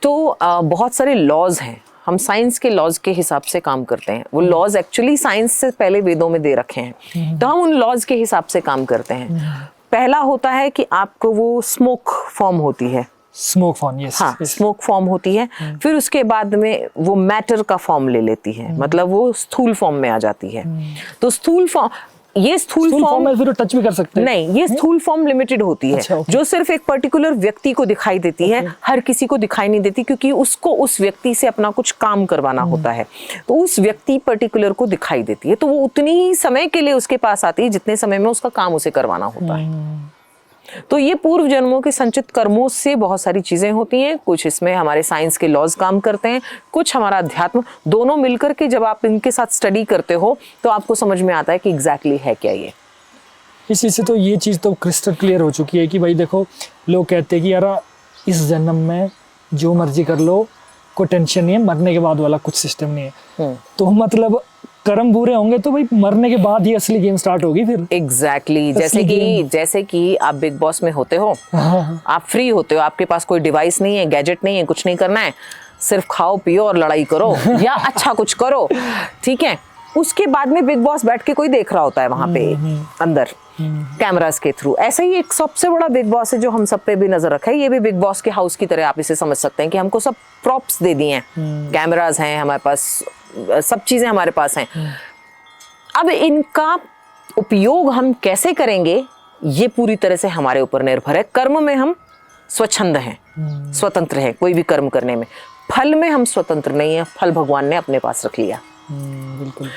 तो बहुत सारे लॉज हैं, हम साइंस के लॉज के हिसाब से काम करते हैं। वो लॉज एक्चुअली साइंस से पहले वेदों में दे रखे हैं, तो हम उन लॉज के हिसाब से काम करते हैं। पहला होता है कि आपको वो स्मोक फॉर्म होती है, स्मोक फॉर्म, यस। हाँ, स्मोक फॉर्म होती है। फिर उसके बाद में वो मैटर का फॉर्म ले लेती है, मतलब वो स्थूल फॉर्म में आ जाती है। तो स्थूल फॉर्म, ये स्थूल फॉर्म में फिर टच भी कर सकते हैं? नहीं, ये स्थूल फॉर्म लिमिटेड होती है। अच्छा, okay। जो सिर्फ एक पर्टिकुलर व्यक्ति को दिखाई देती है, हर किसी को दिखाई नहीं देती, क्योंकि उसको उस व्यक्ति से अपना कुछ काम करवाना होता है, तो उस व्यक्ति पर्टिकुलर को दिखाई देती है। तो वो उतनी ही समय के लिए उसके पास आती है जितने समय में उसका काम उसे करवाना होता है। तो ये पूर्व जन्मों के संचित कर्मों से बहुत सारी चीजें होती हैं। कुछ इसमें हमारे साइंस के लॉज काम करते हैं, कुछ हमारा अध्यात्म, दोनों मिलकर के जब आप इनके साथ स्टडी करते हो तो आपको समझ में आता है कि एग्जैक्टली है क्या ये। इस चीज़ से तो ये चीज़ तो क्रिस्टल क्लियर हो चुकी है कि भाई देखो, लोग कहते हैं कि यार इस जन्म में जो मर्जी कर लो, कोई टेंशन नहीं है, मरने के बाद वाला कुछ सिस्टम नहीं है। तो मतलब कर्म बुरे होंगे तो भाई मरने के बाद ही असली गेम स्टार्ट होगी फिर। एग्जैक्टली जैसे कि आप बिग बॉस में होते हो, हाँ। आप फ्री होते हो, आपके पास कोई डिवाइस नहीं है, गैजेट नहीं है, कुछ नहीं करना है, सिर्फ खाओ पियो और लड़ाई करो या अच्छा कुछ करो, ठीक है। उसके बाद में बिग बॉस बैठ के कोई देख रहा होता है वहां पे अंदर कैमरास के थ्रू। ऐसा ही एक सबसे बड़ा बिग बॉस है जो हम सब पे भी नजर रखा है। ये भी बिग बॉस के हाउस की तरह आप इसे समझ सकते हैं कि हमको सब प्रॉप्स दे दिए हैं, कैमरास हैं हमारे पास, सब चीजें हमारे पास हैं। अब इनका उपयोग हम कैसे करेंगे ये पूरी तरह से हमारे ऊपर निर्भर है। कर्म में हम स्वच्छंद हैं, स्वतंत्र हैं कोई भी कर्म करने में। फल में हम स्वतंत्र नहीं है, फल भगवान ने अपने पास रख लिया। बिल्कुल।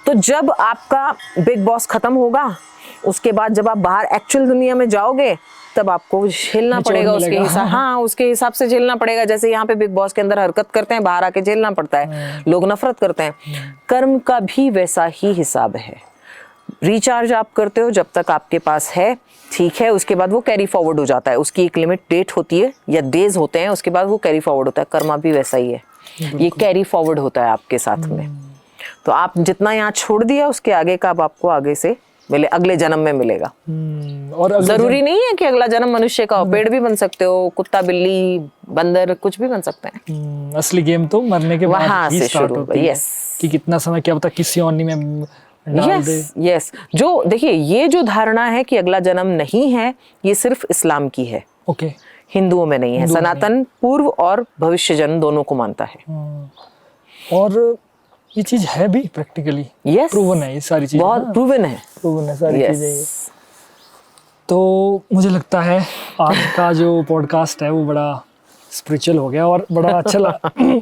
तो जब आपका बिग बॉस खत्म होगा, उसके बाद जब आप बाहर एक्चुअल दुनिया में जाओगे, तब आपको झेलना पड़ेगा उसके हिसाब, हाँ उसके हिसाब से झेलना पड़ेगा। जैसे यहाँ पे बिग बॉस के अंदर हरकत करते हैं, बाहर आके झेलना पड़ता है, लोग नफरत करते हैं। कर्म का भी वैसा ही हिसाब है। रिचार्ज आप करते हो जब तक आपके पास है, ठीक है, उसके बाद वो कैरी फॉरवर्ड हो जाता है। उसकी एक लिमिट डेट होती है या डेज होते हैं, उसके बाद वो कैरी फॉरवर्ड होता है। कर्मा भी वैसा ही है, ये कैरी फॉरवर्ड होता है आपके साथ में। तो आप जितना यहाँ छोड़ दिया, उसके आगे का अब आपको आगे से मिले, अगले जन्म में मिलेगा। और जरूरी नहीं है कि अगला जन्म मनुष्य का हो, पेड़ भी बन सकते हो, कुत्ता बिल्ली बंदर कुछ भी बन सकते हैं। असली गेम तो मरने के बाद वहां ही से स्टार्ट शुरू होती है। यस कि कितना समय क्या पता किसी योनि में डाल दे। यस जो देखिए, ये जो धारणा है कि अगला जन्म नहीं है, ये सिर्फ इस्लाम की है, ओके। हिंदुओं में नहीं है। सनातन पूर्व और भविष्य जन्म दोनों को मानता है। और ये चीज है भी प्रैक्टिकली, यस प्रूवन है ये सारी चीजें, बहुत प्रूवन है। प्रूवन है सारी Yes. चीजें ये। तो मुझे लगता है आज का जो पॉडकास्ट है वो बड़ा स्पिरिचुअल हो गया और बड़ा अच्छा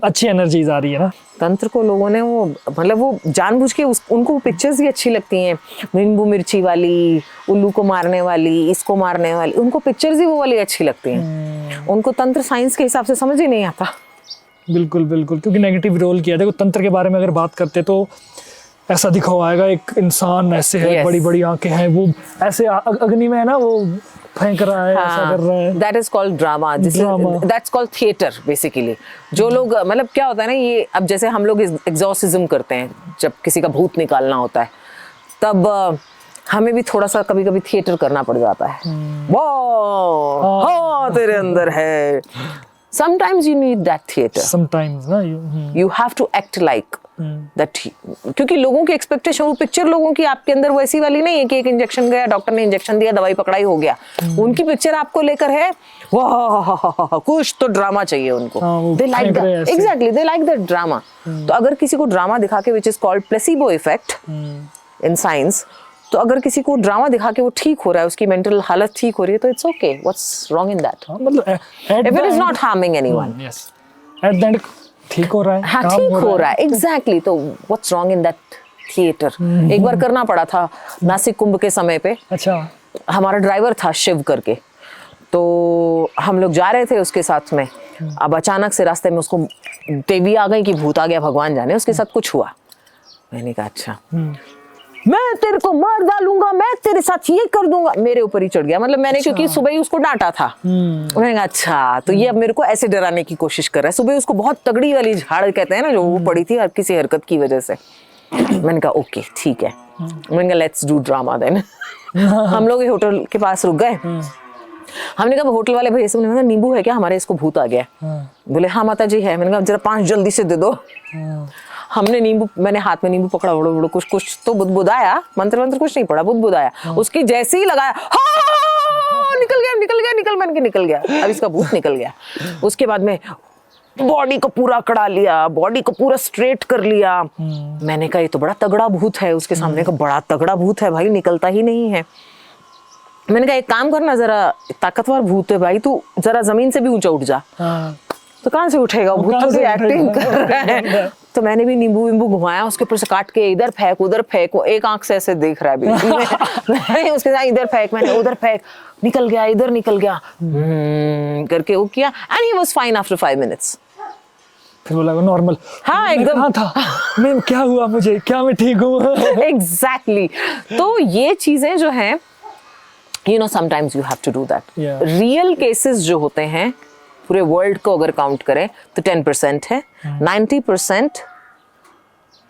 अच्छी एनर्जीज आ रही है ना। तंत्र को लोगों ने वो मतलब वो जानबूझ के उनको पिक्चर्स ही अच्छी लगती हैं, नींबू मिर्ची वाली, उल्लू को मारने वाली, इसको मारने वाली, उनको पिक्चर्स ही वो वाली अच्छी लगती हैं। उनको तंत्र साइंस के हिसाब से समझ ही नहीं आता। बिल्कुल बिल्कुल, क्योंकि नेगेटिव रोल किया। देखो तंत्र के बारे में अगर बात करते तो ऐसा दिखावा आएगा, एक इंसान ऐसे है, Yes. बड़ी बड़ी आंखें हैं, वो ऐसे अग्नि में है ना, वो फेंक रहा है, ऐसा कर रहा है। That is called drama, Drama. That's called theatre basically. जो लोग मतलब क्या होता है ना, ये अब जैसे हम लोग एग्जॉर्सिज्म करते हैं, जब किसी का भूत निकालना होता है, तब हमें भी थोड़ा सा कभी कभी थिएटर करना पड़ जाता है। वाह हाँ तेरे अंदर है। Sometimes you need that theater. Sometimes ना You have to act like that. क्योंकि लोगों की एक्सपेक्टेशन, वो पिक्चर लोगों की आपके अंदर वैसी वाली नहीं है कि एक इंजेक्शन गया, डॉक्टर ने इंजेक्शन दिया, दवाई पकड़ाई, हो गया। उनकी पिक्चर आपको लेकर है, वाह कुछ तो ड्रामा चाहिए उनको। They like that. Exactly, they like that drama. तो अगर किसी को ड्रामा दिखा के, which is called placebo effect in science, तो अगर किसी को ड्रामा दिखा के वो ठीक हो रहा है, उसकी मेंटल हालत ठीक हो रही है, तो it's okay. What's wrong in that? मतलब if it is not harming anyone, yes, at the end ठीक हो रहा है, हाँ ठीक हो रहा है। एग्जैक्टली। तो what's wrong in that theatre? एक बार करना पड़ा था नासिक कुंभ के समय पे। अच्छा। हमारा ड्राइवर था शिव करके, तो हम लोग जा रहे थे उसके साथ में। अब अचानक से रास्ते में उसको देवी आ गई कि भूत आ गया, भगवान जाने, उसके साथ कुछ हुआ। मैंने कहा अच्छा, मैं तेरे को मार डालूंगा, मैं तेरे साथ ये कर दूंगा, मेरे ऊपर ही चढ़ गया। मतलब मैंने क्योंकि सुबह ही उसको डांटा था, मैंने कहा अच्छा तो ये अब मेरे को ऐसे डराने की कोशिश कर रहा है। सुबह उसको बहुत तगड़ी वाली झाड़ कहते हैं ना जो वो पड़ी थी किसी हरकत की वजह से। मैंने कहा ओके ठीक है, मैंने कहा लेट्स डू ड्रामा देन। हम लोग होटल के पास रुक गए। हमने कहा होटल वाले भैया से बोले नींबू है क्या, हमारे इसको भूत आ गया। बोले हाँ माता जी है। मैंने कहा जरा 5 जल्दी से दे दो। हमने नींबू, मैंने हाथ में नींबू पकड़ा, बड़ो बड़ो कुछ तो बुदबुदाया, मंत्र कुछ नहीं पड़ा, बुदबुदाया। उसकी जैसे ही लगाया निकल गया, अब इसका भूत निकल गया। उसके बाद में बॉडी को पूरा अकड़ा लिया, बॉडी को पूरा स्ट्रेट कर लिया। मैंने कहा ये तो बड़ा तगड़ा भूत है, उसके सामने का बड़ा तगड़ा भूत है भाई, निकलता ही नहीं है। मैंने कहा एक काम करना, जरा ताकतवर भूत है भाई, तू जरा जमीन से भी ऊंचा उठ जा। तो कहां से उठेगा, भूत तो एक्टिंग कर रहा है। तो मैंने भी नींबू वींबू घुमाया, उसके ऊपर से काट के इधर फेंक उधर फेंक, वो एक आंख से ऐसे देख रहा है मैंने उसके साथ इधर फेंक, मैंने उधर फेंक, निकल गया, इधर निकल गया करके वो किया, and he was fine after 5 minutes. फिर वो लगा नॉर्मल। हाँ एकदम। कहाँ था मैं, क्या हुआ मुझे, क्या मैं ठीक हूँ? एग्जैक्टली। तो ये चीजें जो हैं, you know sometimes you have to do that. Real cases जो होते हैं पूरे वर्ल्ड को अगर काउंट करें तो 10% है। 90%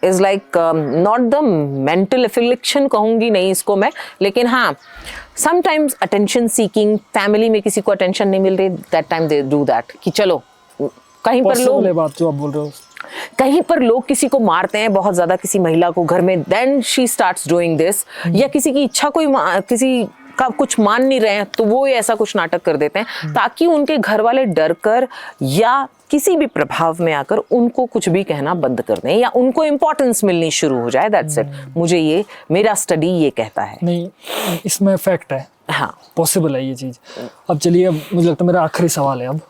is like not the mental affliction कहूंगी नहीं इसको मैं, लेकिन हाँ समटाइम्स अटेंशन सीकिंग, फैमिली में किसी को अटेंशन नहीं मिल रही, that time they do that कि चलो कहीं पर लोग, बात जो आप बोल रहे हो, कहीं पर लोग किसी को मारते हैं बहुत ज्यादा, किसी महिला को घर में, then she starts doing this, या किसी की इच्छा कोई किसी का कुछ मान नहीं रहे हैं तो वो ऐसा कुछ नाटक कर देते हैं ताकि उनके घर वाले डर कर या किसी भी प्रभाव में आकर उनको कुछ भी कहना बंद कर दें या उनको इम्पोर्टेंस मिलनी शुरू हो जाए। That's it. मुझे ये, मेरा स्टडी ये कहता है। नहीं इसमें फैक्ट है, हाँ पॉसिबल है ये चीज। अब चलिए, अब मुझे लगता है मेरा आखिरी सवाल है अब।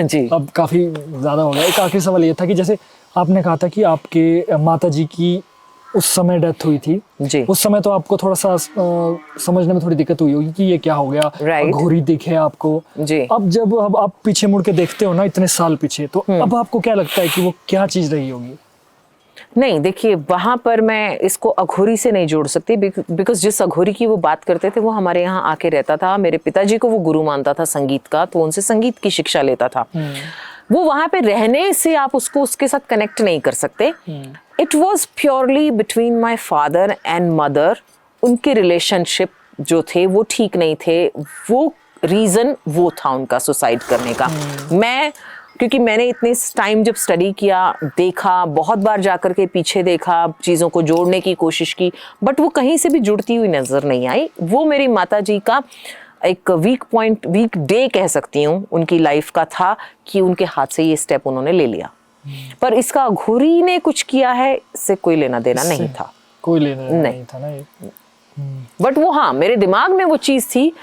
जी। अब काफी ज्यादा हो गया। एक आखिरी सवाल ये था कि जैसे आपने कहा था कि आपके माता जी की उस समय डेथ हुई थी जी। उस समय तो आपको थोड़ा सा समझने में थोड़ी दिक्कत हुई होगी कि ये क्या हो गया, घोरी दिखे आपको जी। अब आप पीछे मुड़ के देखते हो ना इतने साल पीछे, तो अब आपको क्या लगता है कि वो क्या चीज रही होगी? नहीं देखिए, वहां पर मैं इसको अघोरी से नहीं जोड़ सकती, बिकॉज जिस अघोरी की वो बात करते थे वो हमारे यहाँ आके रहता था। मेरे पिताजी को वो गुरु मानता था संगीत का, तो उनसे संगीत की शिक्षा लेता था। वो वहां पे रहने से आप उसको उसके साथ कनेक्ट नहीं कर सकते। It was purely between my father and mother. उनके रिलेशनशिप जो थे वो ठीक नहीं थे, वो रीजन वो था उनका सुसाइड करने का। मैं, क्योंकि मैंने इतने टाइम जब स्टडी किया, देखा, बहुत बार जाकर के पीछे देखा, चीज़ों को जोड़ने की कोशिश की, बट वो कहीं से भी जुड़ती हुई नजर नहीं आई। वो मेरी माता जी का एक वीक पॉइंट, वीक डे कह सकती हूँ उनकी लाइफ का था कि उनके हाथ से ये स्टेप उन्होंने ले लिया। पर इसका अघोरी ने कुछ किया है इससे कोई लेना देना नहीं था, कोई लेना देना नहीं था ना ये। बट वो हाँ मेरे दिमाग में वो चीज़ थी,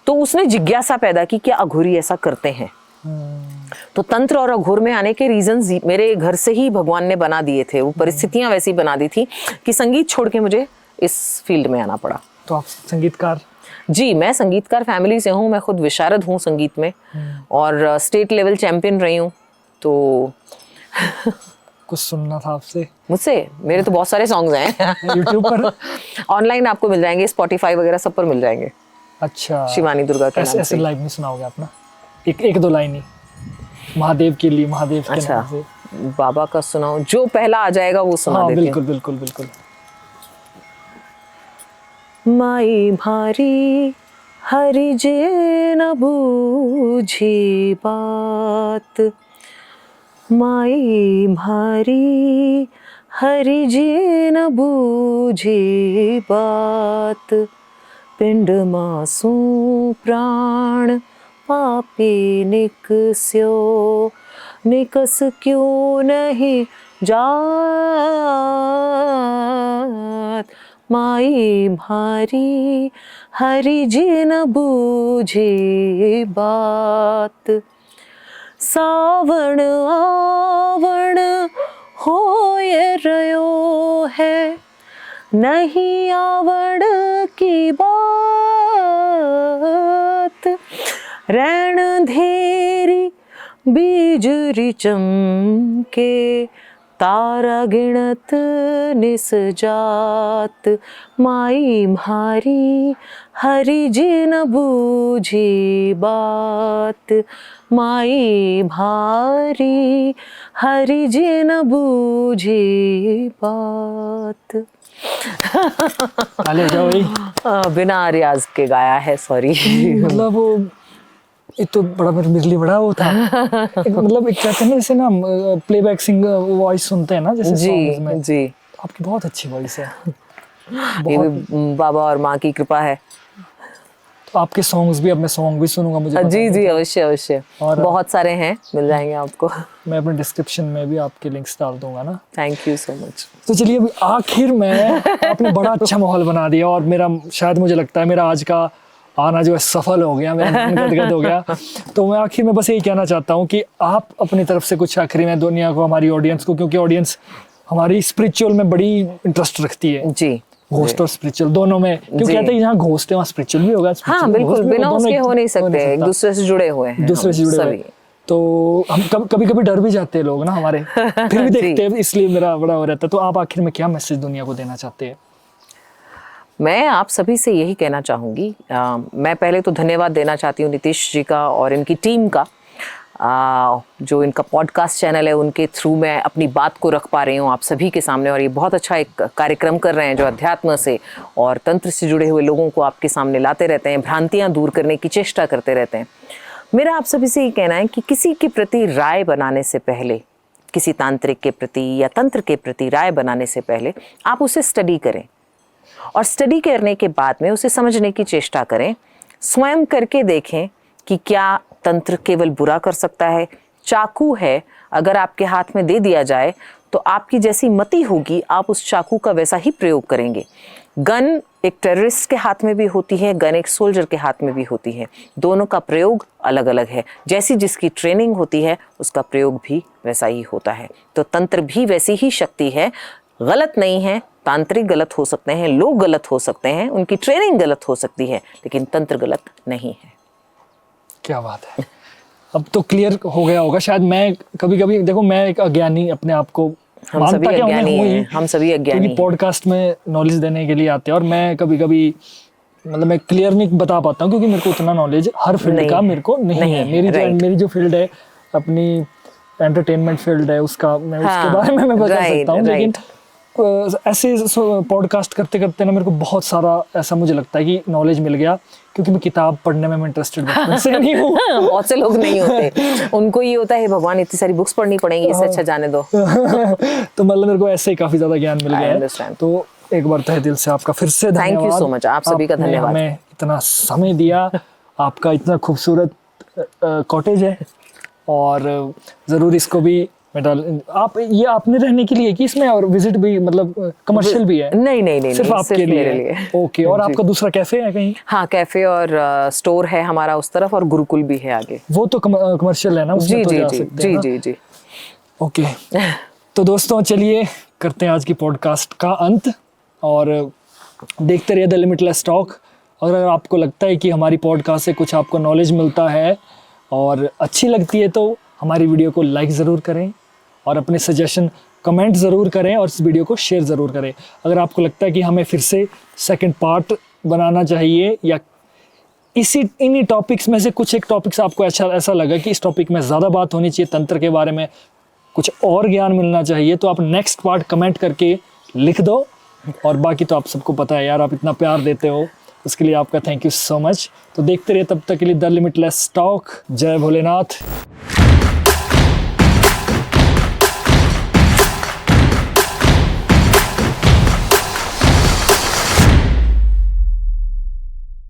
तो उसने जिज्ञासा पैदा की क्या अघोरी ऐसा करते हैं। तो तंत्र और अघोर में आने के रीजंस मेरे घर से ही भगवान ने बना दिए थे, वो परिस्थितियां वैसी बना दी थी कि संगीत छोड़ के मुझे इस फील्ड में आना पड़ा। तो आप संगीतकार? जी, मैं संगीतकार फैमिली से हूँ, मैं खुद विशारद हूँ संगीत में और स्टेट लेवल चैंपियन रही हूँ। तो कुछ सुनना था आपसे मुझसे, मेरे तो बहुत सारे सॉन्ग्स हैं यूट्यूब पर, ऑनलाइन आपको मिल जाएंगे, स्पॉटिफाई वगैरह सब पर मिल जाएंगे। अच्छा, शिवानी दुर्गा के नाम से। ऐसे लाइव में सुनाओगे आप ना, एक दो लाइन ही महादेव के लिए, महादेव के अच्छा, नाम से। बाबा का सुनाओ, जो पहला आ जाएगा वो सुना देती हूँ। बिल्कुल बिल्कुल बिल्कुल। माई भारी हरि जे न बूझी बात, माई भारी हरि जे न बूझी बात, पिंड मासू प्राण पापी निकस्यो, निकस क्यों नहीं जात, माई भारी हरि जी न बूझे बात, सावण आवण होए रयो है, नहीं आवण की बात, रैन धेरी बीजरी चमके, तारा गिणत निस जात, माई म्हारी हरि जिन बूझी बात, माई म्हारी हरि जिन बूझी बात। ताली बजाओ भाई। बिना रियाज के गाया है, सॉरी। मतलब वो एक तो बड़ा मेरे लिए बड़ा वो था। मतलब एक कहते हैं ना जैसे ना प्लेबैक सिंगर वॉइस सुनते हैं ना जैसे songs में, जी। आपकी बहुत अच्छी वॉइस है। ये भी बाबा और माँ की कृपा है। तो आपके सॉन्ग्स भी, अब मैं सॉन्ग भी सुनूंगा, मुझे पता जी है। जी, अवश्य अवश्य, और बहुत सारे हैं, मिल जाएंगे आपको। मैं अपने डिस्क्रिप्शन में भी आपके लिंक्स डाल दूंगा ना। Thank you so much. तो चलिए अभी आखिर में आपने बड़ा अच्छा माहौल बना दिया और मेरा शायद मुझे लगता है मेरा आज का आना जो है सफल हो गया, मेरा मन गदगद हो गया। तो मैं आखिर में बस यही कहना चाहता हूँ कि आप अपनी तरफ से कुछ आखिरी में दुनिया को, हमारी ऑडियंस को, क्योंकि ऑडियंस हमारी स्पिरिचुअल में बड़ी इंटरेस्ट रखती है, जी, घोस्ट और स्पिरिचुअल दोनों में, क्योंकि जी। कहते हैं जहाँ घोस्ट है वहाँ स्पिरिचुअल भी होगा। हाँ spiritual में बिल्कुल, ghost भी बिना होगा, उसके दोनों हो नहीं हो सकते, एक सकता। दूसरे से जुड़े हुए हैं दूसरे से हम जुड़े हुए। सभी। तो हम कभी कभी डर भी जाते हैं लोग ना हमारे, फिर भी देखते हैं, इसलिए मेरा बड़ा हो रहता है। तो आप आखिर में क्या मैसेज दुनिया को देना चाहते हैं? मैं आप सभी से यही कहना चाहूँगी, मैं पहले तो धन्यवाद देना चाहती हूँ नीतीश जी का और इनकी टीम का, जो इनका पॉडकास्ट चैनल है उनके थ्रू मैं अपनी बात को रख पा रही हूँ आप सभी के सामने, और ये बहुत अच्छा एक कार्यक्रम कर रहे हैं जो अध्यात्म से और तंत्र से जुड़े हुए लोगों को आपके सामने लाते रहते हैं, भ्रांतियाँ दूर करने की चेष्टा करते रहते हैं। मेरा आप सभी से ये कहना है कि किसी के प्रति राय बनाने से पहले, किसी तांत्रिक के प्रति या तंत्र के प्रति राय बनाने से पहले आप उसे स्टडी करें, और स्टडी करने के बाद में उसे समझने की चेष्टा करें, स्वयं करके देखें कि क्या तंत्र केवल बुरा कर सकता है। चाकू है, अगर आपके हाथ में दे दिया जाए तो आपकी जैसी मति होगी आप उस चाकू का वैसा ही प्रयोग करेंगे। गन एक टेररिस्ट के हाथ में भी होती है, गन एक सोल्जर के हाथ में भी होती है, दोनों का प्रयोग अलग अलग है। जैसी जिसकी ट्रेनिंग होती है उसका प्रयोग भी वैसा ही होता है। तो तंत्र भी वैसी ही शक्ति है, गलत नहीं है। तांत्रिक गलत हो सकते हैं, लोग गलत हो सकते हैं, उनकी ट्रेनिंग गलत हो सकती है, लेकिन तंत्र गलत नहीं है। क्या बात है, अब तो क्लियर हो गया होगा शायद। मैं कभी कभी देखो, मैं एक अज्ञानी अपने आप को हम सभी मानता क्या हूं, मैं अज्ञानी हूं ही, हैं, हम सभी अज्ञानी क्योंकि हैं। पॉडकास्ट में नॉलेज देने के लिए आते हैं और मैं कभी कभी मतलब मैं क्लियर नहीं बता पाता हूँ, क्योंकि मेरे को उतना नॉलेज हर फील्ड नहीं का है, मेरे को नहीं है। मेरी जो फील्ड है अपनी एंटरटेनमेंट फील्ड है, उसका मैं उसके बारे में मैं बता सकता हूँ, लेकिन ऐसे पॉडकास्ट करते करते ना मेरे को बहुत सारा ऐसा मुझे लगता है कि नॉलेज मिल गया, क्योंकि मैं किताब पढ़ने में इंटरेस्टेड बचपन से नहीं हूँ। बहुत से लोग नहीं होते, उनको ये होता है भगवान इतनी सारी बुक्स पढ़नी पड़ेंगी, इससे अच्छा जाने दो। तो मतलब मेरे को ऐसे ही काफी ज्यादा ज्ञान मिल गया है। understand. तो एक बार तहे दिल से आपका फिर से Thank you धन्यवाद। so much, आप सभी का आपने धन्यवाद। हमें इतना समय दिया, आपका इतना खूबसूरत कॉटेज है, और जरूर इसको भी मैं डाल, आप ये आपने रहने के लिए कि इसमें, और विजिट भी मतलब कमर्शियल भी है? नहीं नहीं नहीं, सिर्फ नहीं, आपके सिर्फ लिए मेरे है। लिए। ओके, और जी। आपका दूसरा कैफे है कहीं? हाँ, कैफे और स्टोर है हमारा उस तरफ, और गुरुकुल भी है आगे। वो तो कमर्शियल है ना, उसमें जी तो जी जा जी सकते हैं जी ना? जी जी। ओके, तो दोस्तों चलिए करते हैं आज की पॉडकास्ट का अंत, और देखते रहिए द लिमिटलेस टॉक। अगर आपको लगता है कि हमारी पॉडकास्ट से कुछ आपको नॉलेज मिलता है और अच्छी लगती है, तो हमारी वीडियो को लाइक ज़रूर करें और अपने सजेशन कमेंट ज़रूर करें, और इस वीडियो को शेयर ज़रूर करें। अगर आपको लगता है कि हमें फिर से सेकंड पार्ट बनाना चाहिए, या इन्हीं टॉपिक्स में से कुछ एक टॉपिक्स आपको ऐसा लगा कि इस टॉपिक में ज़्यादा बात होनी चाहिए, तंत्र के बारे में कुछ और ज्ञान मिलना चाहिए, तो आप नेक्स्ट पार्ट कमेंट करके लिख दो। और बाकी तो आप सबको पता है यार, आप इतना प्यार देते हो, उसके लिए आपका थैंक यू सो मच। तो देखते रहिए, तब तक के लिए द लिमिटलेस टॉक। जय भोलेनाथ।